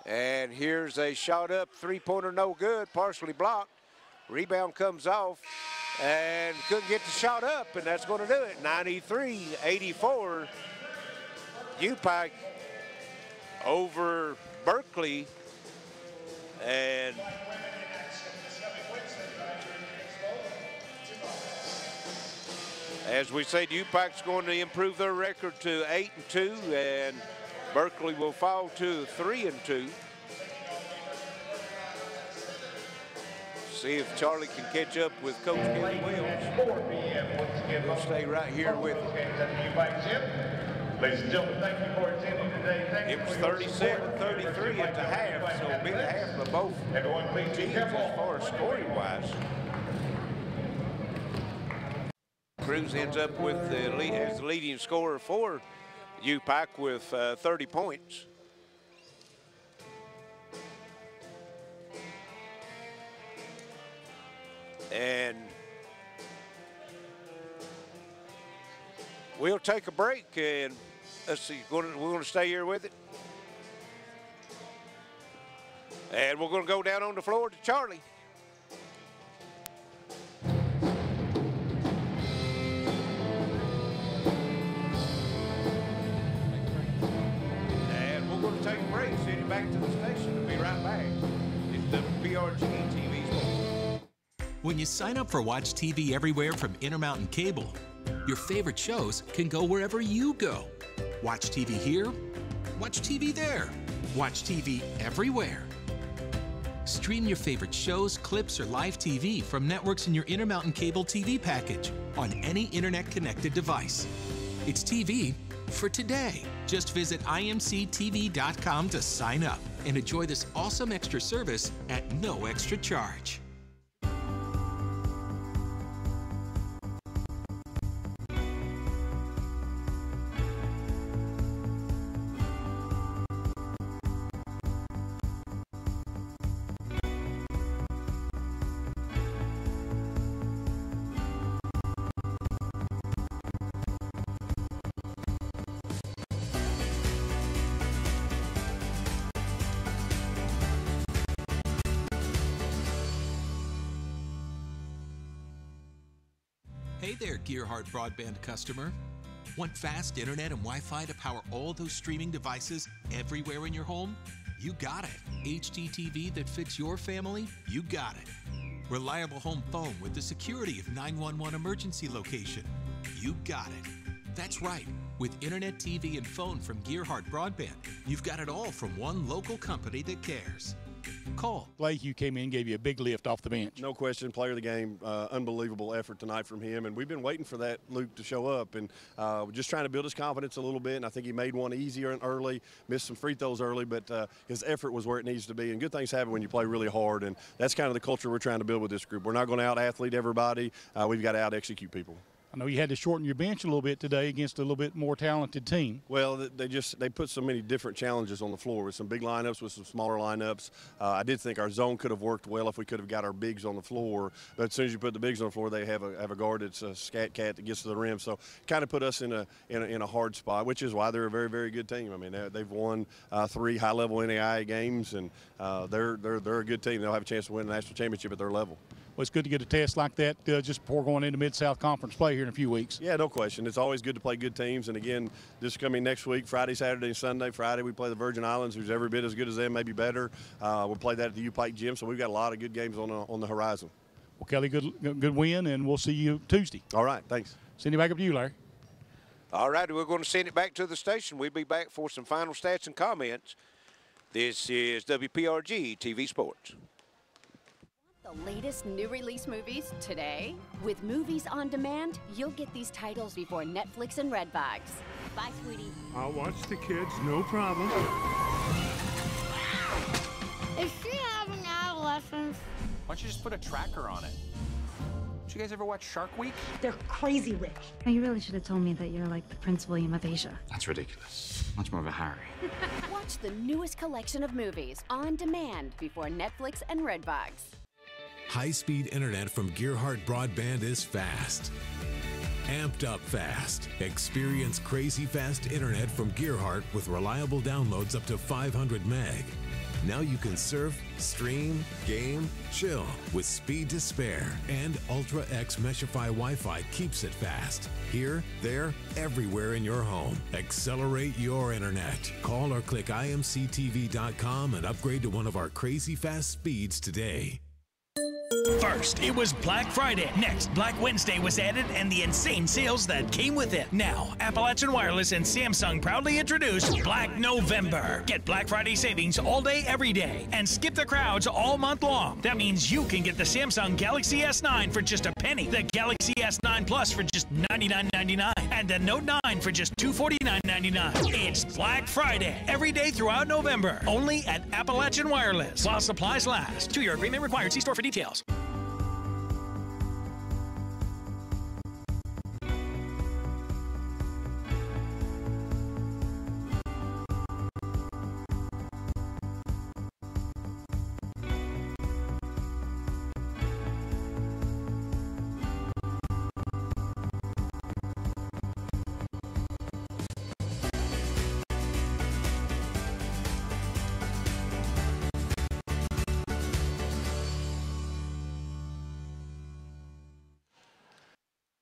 And here's a shot up, three-pointer no good, partially blocked. Rebound comes off and couldn't get the shot up, and that's going to do it. 93-84. Upike over Berkeley. And as we said, Upike's going to improve their record to 8-2, and Berkeley will fall to 3-2. See if Charlie can catch up with Coach Kenny Wells. We'll stay right here with him. Ladies and gentlemen, thank you for attending today. It was 37-33 at the half, so it'll be the half of both teams as far as scoring-wise. Cruz ends up with as the leading scorer for Upike with 30 points. And we'll take a break, and let's see, we're going to stay here with it. And we're going to go down on the floor to Charlie. And we're going to take a break, send you back to the station. We'll be right back. It's the BRG TV Sports. When you sign up for Watch TV Everywhere from Intermountain Cable, your favorite shows can go wherever you go. Watch TV here, watch TV there, watch TV everywhere. Stream your favorite shows, clips, or live TV from networks in your Intermountain Cable TV package on any internet-connected device. It's TV for today. Just visit imctv.com to sign up and enjoy this awesome extra service at no extra charge. Hey there, Gearheart Broadband customer. Want fast internet and Wi-Fi to power all those streaming devices everywhere in your home? You got it. HD TV that fits your family? You got it. Reliable home phone with the security of 911 emergency location? You got it. That's right. With internet, TV, and phone from Gearheart Broadband, you've got it all from one local company that cares. Call. Blake, you came in, gave you a big lift off the bench. No question, player of the game. Unbelievable effort tonight from him, and we've been waiting for that Luke to show up, and we're just trying to build his confidence a little bit, and I think he made one easier and early, missed some free throws early, but his effort was where it needs to be, and good things happen when you play really hard, and that's kind of the culture we're trying to build with this group. We're not going to out-athlete everybody. We've got to out-execute people. I know you had to shorten your bench a little bit today against a little bit more talented team. Well, they put so many different challenges on the floor with some big lineups, with some smaller lineups. I did think our zone could have worked well if we could have got our bigs on the floor. But as soon as you put the bigs on the floor, they have a guard that's a scat cat that gets to the rim. So kind of put us in a hard spot, which is why they're a very, very good team. I mean, they've won 3 high-level NAIA games, and they're a good team. They'll have a chance to win a national championship at their level. Well, it's good to get a test like that just before going into Mid-South Conference play here in a few weeks. Yeah, no question. It's always good to play good teams. And, again, this coming next week, Friday, Saturday, and Sunday. Friday we play the Virgin Islands, who's every bit as good as them, maybe better. We'll play that at the Upike gym. So we've got a lot of good games on the horizon. Well, Kelly, good win, and we'll see you Tuesday. All right, thanks. Send it back up to you, Larry. All right, we're going to send it back to the station. We'll be back for some final stats and comments. This is WPRG TV Sports. The latest new release movies today? With Movies on Demand, you'll get these titles before Netflix and Redbox. Bye, sweetie. I'll watch the kids, no problem. Is she having adolescence? Why don't you just put a tracker on it? Did you guys ever watch Shark Week? They're crazy rich. Now, you really should have told me that you're like the Prince William of Asia. That's ridiculous. Much more of a Harry. Watch the newest collection of movies on demand before Netflix and Redbox. High-speed internet from Gearheart Broadband is fast. Amped up fast. Experience crazy fast internet from Gearheart with reliable downloads up to 500 meg. Now you can surf, stream, game, chill with speed to spare. And Ultra X Meshify Wi-Fi keeps it fast. Here, there, everywhere in your home. Accelerate your internet. Call or click imctv.com and upgrade to one of our crazy fast speeds today. First, it was Black Friday. Next, Black Wednesday was added and the insane sales that came with it. Now, Appalachian Wireless and Samsung proudly introduce Black November. Get Black Friday savings all day, every day, and skip the crowds all month long. That means you can get the Samsung Galaxy S9 for just a penny, the Galaxy S9 Plus for just $99.99, and the Note 9 for just $249.99. It's Black Friday every day throughout November, only at Appalachian Wireless, while supplies last. 2-year agreement required. See store for details.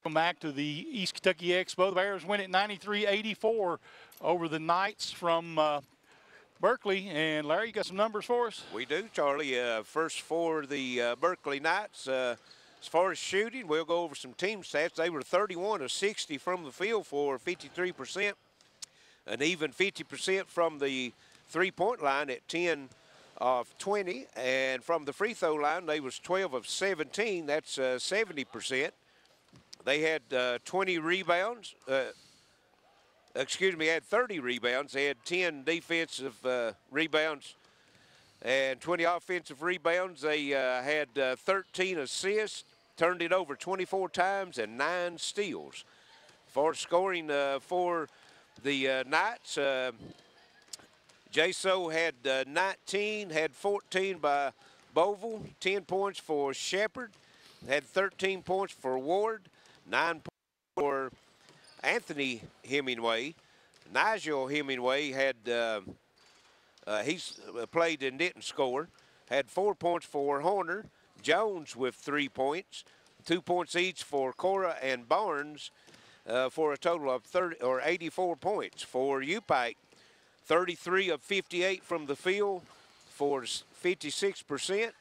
Welcome back to the East Kentucky Expo. The Bears win at 93-84 over the Knights from Berkeley. And Larry, you got some numbers for us? We do, Charlie. First for the Berkeley Knights. As far as shooting, we'll go over some team stats. They were 31 of 60 from the field for 53%, an even 50% from the three-point line at 10 of 20. And from the free throw line, they was 12 of 17. That's 70%. They had 20 rebounds. Had 30 rebounds. They had 10 defensive rebounds and 20 offensive rebounds. They had 13 assists, turned it over 24 times, and 9 steals. For scoring for the Knights, Jaso had 19, had 14 by Bovell, 10 points for Shepard, had 13 points for Ward, 9 points for Anthony Hemingway. Nigel Hemingway had, he's played and didn't score, had 4 points for Horner. Jones with 3 points, 2 points each for Cora and Barnes for a total of 84 points. For Upike, 33 of 58 from the field for 56%.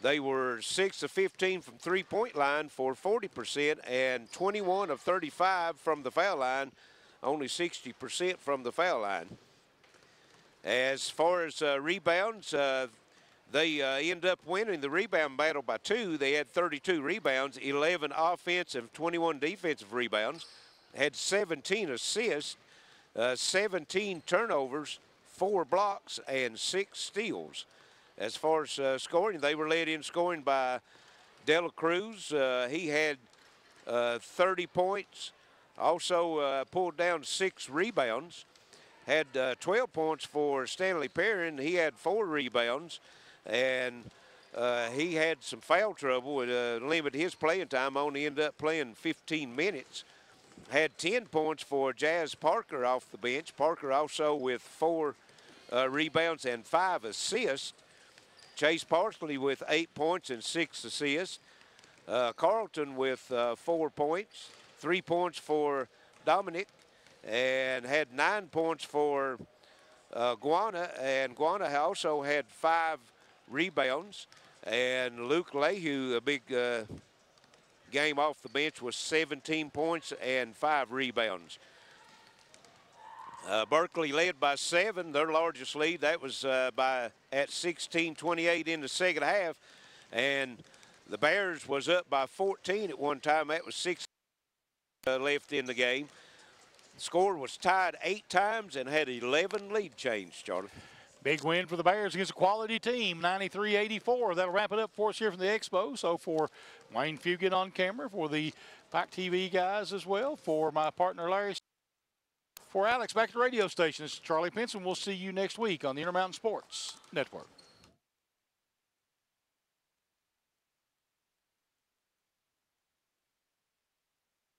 They were 6 of 15 from three-point line for 40% and 21 of 35 from the foul line, only 60% from the foul line. As far as rebounds, they end up winning the rebound battle by 2. They had 32 rebounds, 11 offensive, 21 defensive rebounds, had 17 assists, 17 turnovers, 4 blocks, and 6 steals. As far as scoring, they were led in scoring by Dela Cruz. He had 30 points. Also pulled down 6 rebounds. Had 12 points for Stanley Perrin. He had 4 rebounds. And he had some foul trouble and limited his playing time. Only ended up playing 15 minutes. Had 10 points for Jazz Parker off the bench. Parker also with 4 rebounds and 5 assists. Chase Parsley with 8 points and 6 assists. Carlton with 4 points, 3 points for Dominic, and had 9 points for Guana. And Guana also had 5 rebounds. And Luke Lehue, a big game off the bench, was 17 points and 5 rebounds. Berkeley led by 7, their largest lead. That was at 16-28 in the second half. And the Bears was up by 14 at one time. That was 6 left in the game. The score was tied 8 times and had 11 lead change, Charlie. Big win for the Bears against a quality team, 93-84. That'll wrap it up for us here from the Expo. So for Wayne Fugit on camera, for the Pike TV guys as well, for my partner Larry, for Alex back at the radio station, this is Charlie Pinson. We'll see you next week on the Intermountain Sports Network.